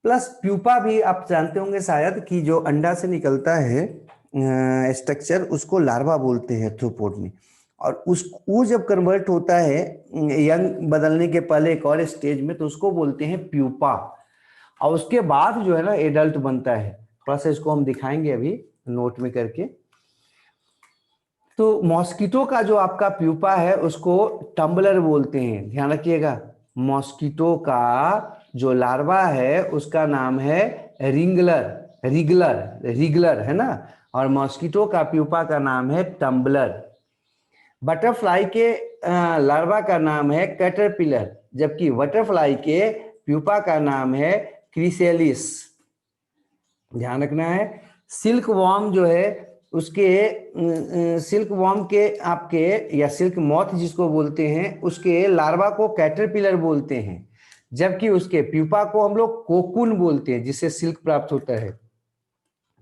[SPEAKER 1] प्लस प्यूपा भी आप जानते होंगे शायद, कि जो अंडा से निकलता है स्ट्रक्चर, उसको लार्वा बोलते हैं थ्रोपोड में। और वो जब कन्वर्ट होता है यंग बदलने के पहले एक और स्टेज में, तो उसको बोलते हैं प्यूपा। और उसके बाद जो है ना एडल्ट बनता है। थोड़ा सा इसको हम दिखाएंगे अभी नोट में करके। तो मॉस्किटो का जो आपका प्यूपा है उसको टम्बलर बोलते हैं, ध्यान रखिएगा। मॉस्किटो का जो लार्वा है उसका नाम है रिंगलर, रिगलर है ना। और मॉस्किटो का प्यूपा का नाम है टम्बलर। बटरफ्लाई के लार्वा का नाम है कैटरपिलर, जबकि बटरफ्लाई के प्यूपा का नाम है क्रिसेलिस, ध्यान रखना है। सिल्क वॉर्म जो है उसके सिल्क वॉर्म के आपके, या सिल्क मॉथ जिसको बोलते हैं, उसके लार्वा को कैटरपिलर बोलते हैं, जबकि उसके प्यूपा को हम लोग कोकून बोलते हैं, जिससे सिल्क प्राप्त होता है।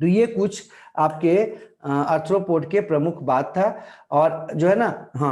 [SPEAKER 1] तो ये कुछ आपके आर्थ्रोपोड के प्रमुख बात था। और जो है ना, हाँ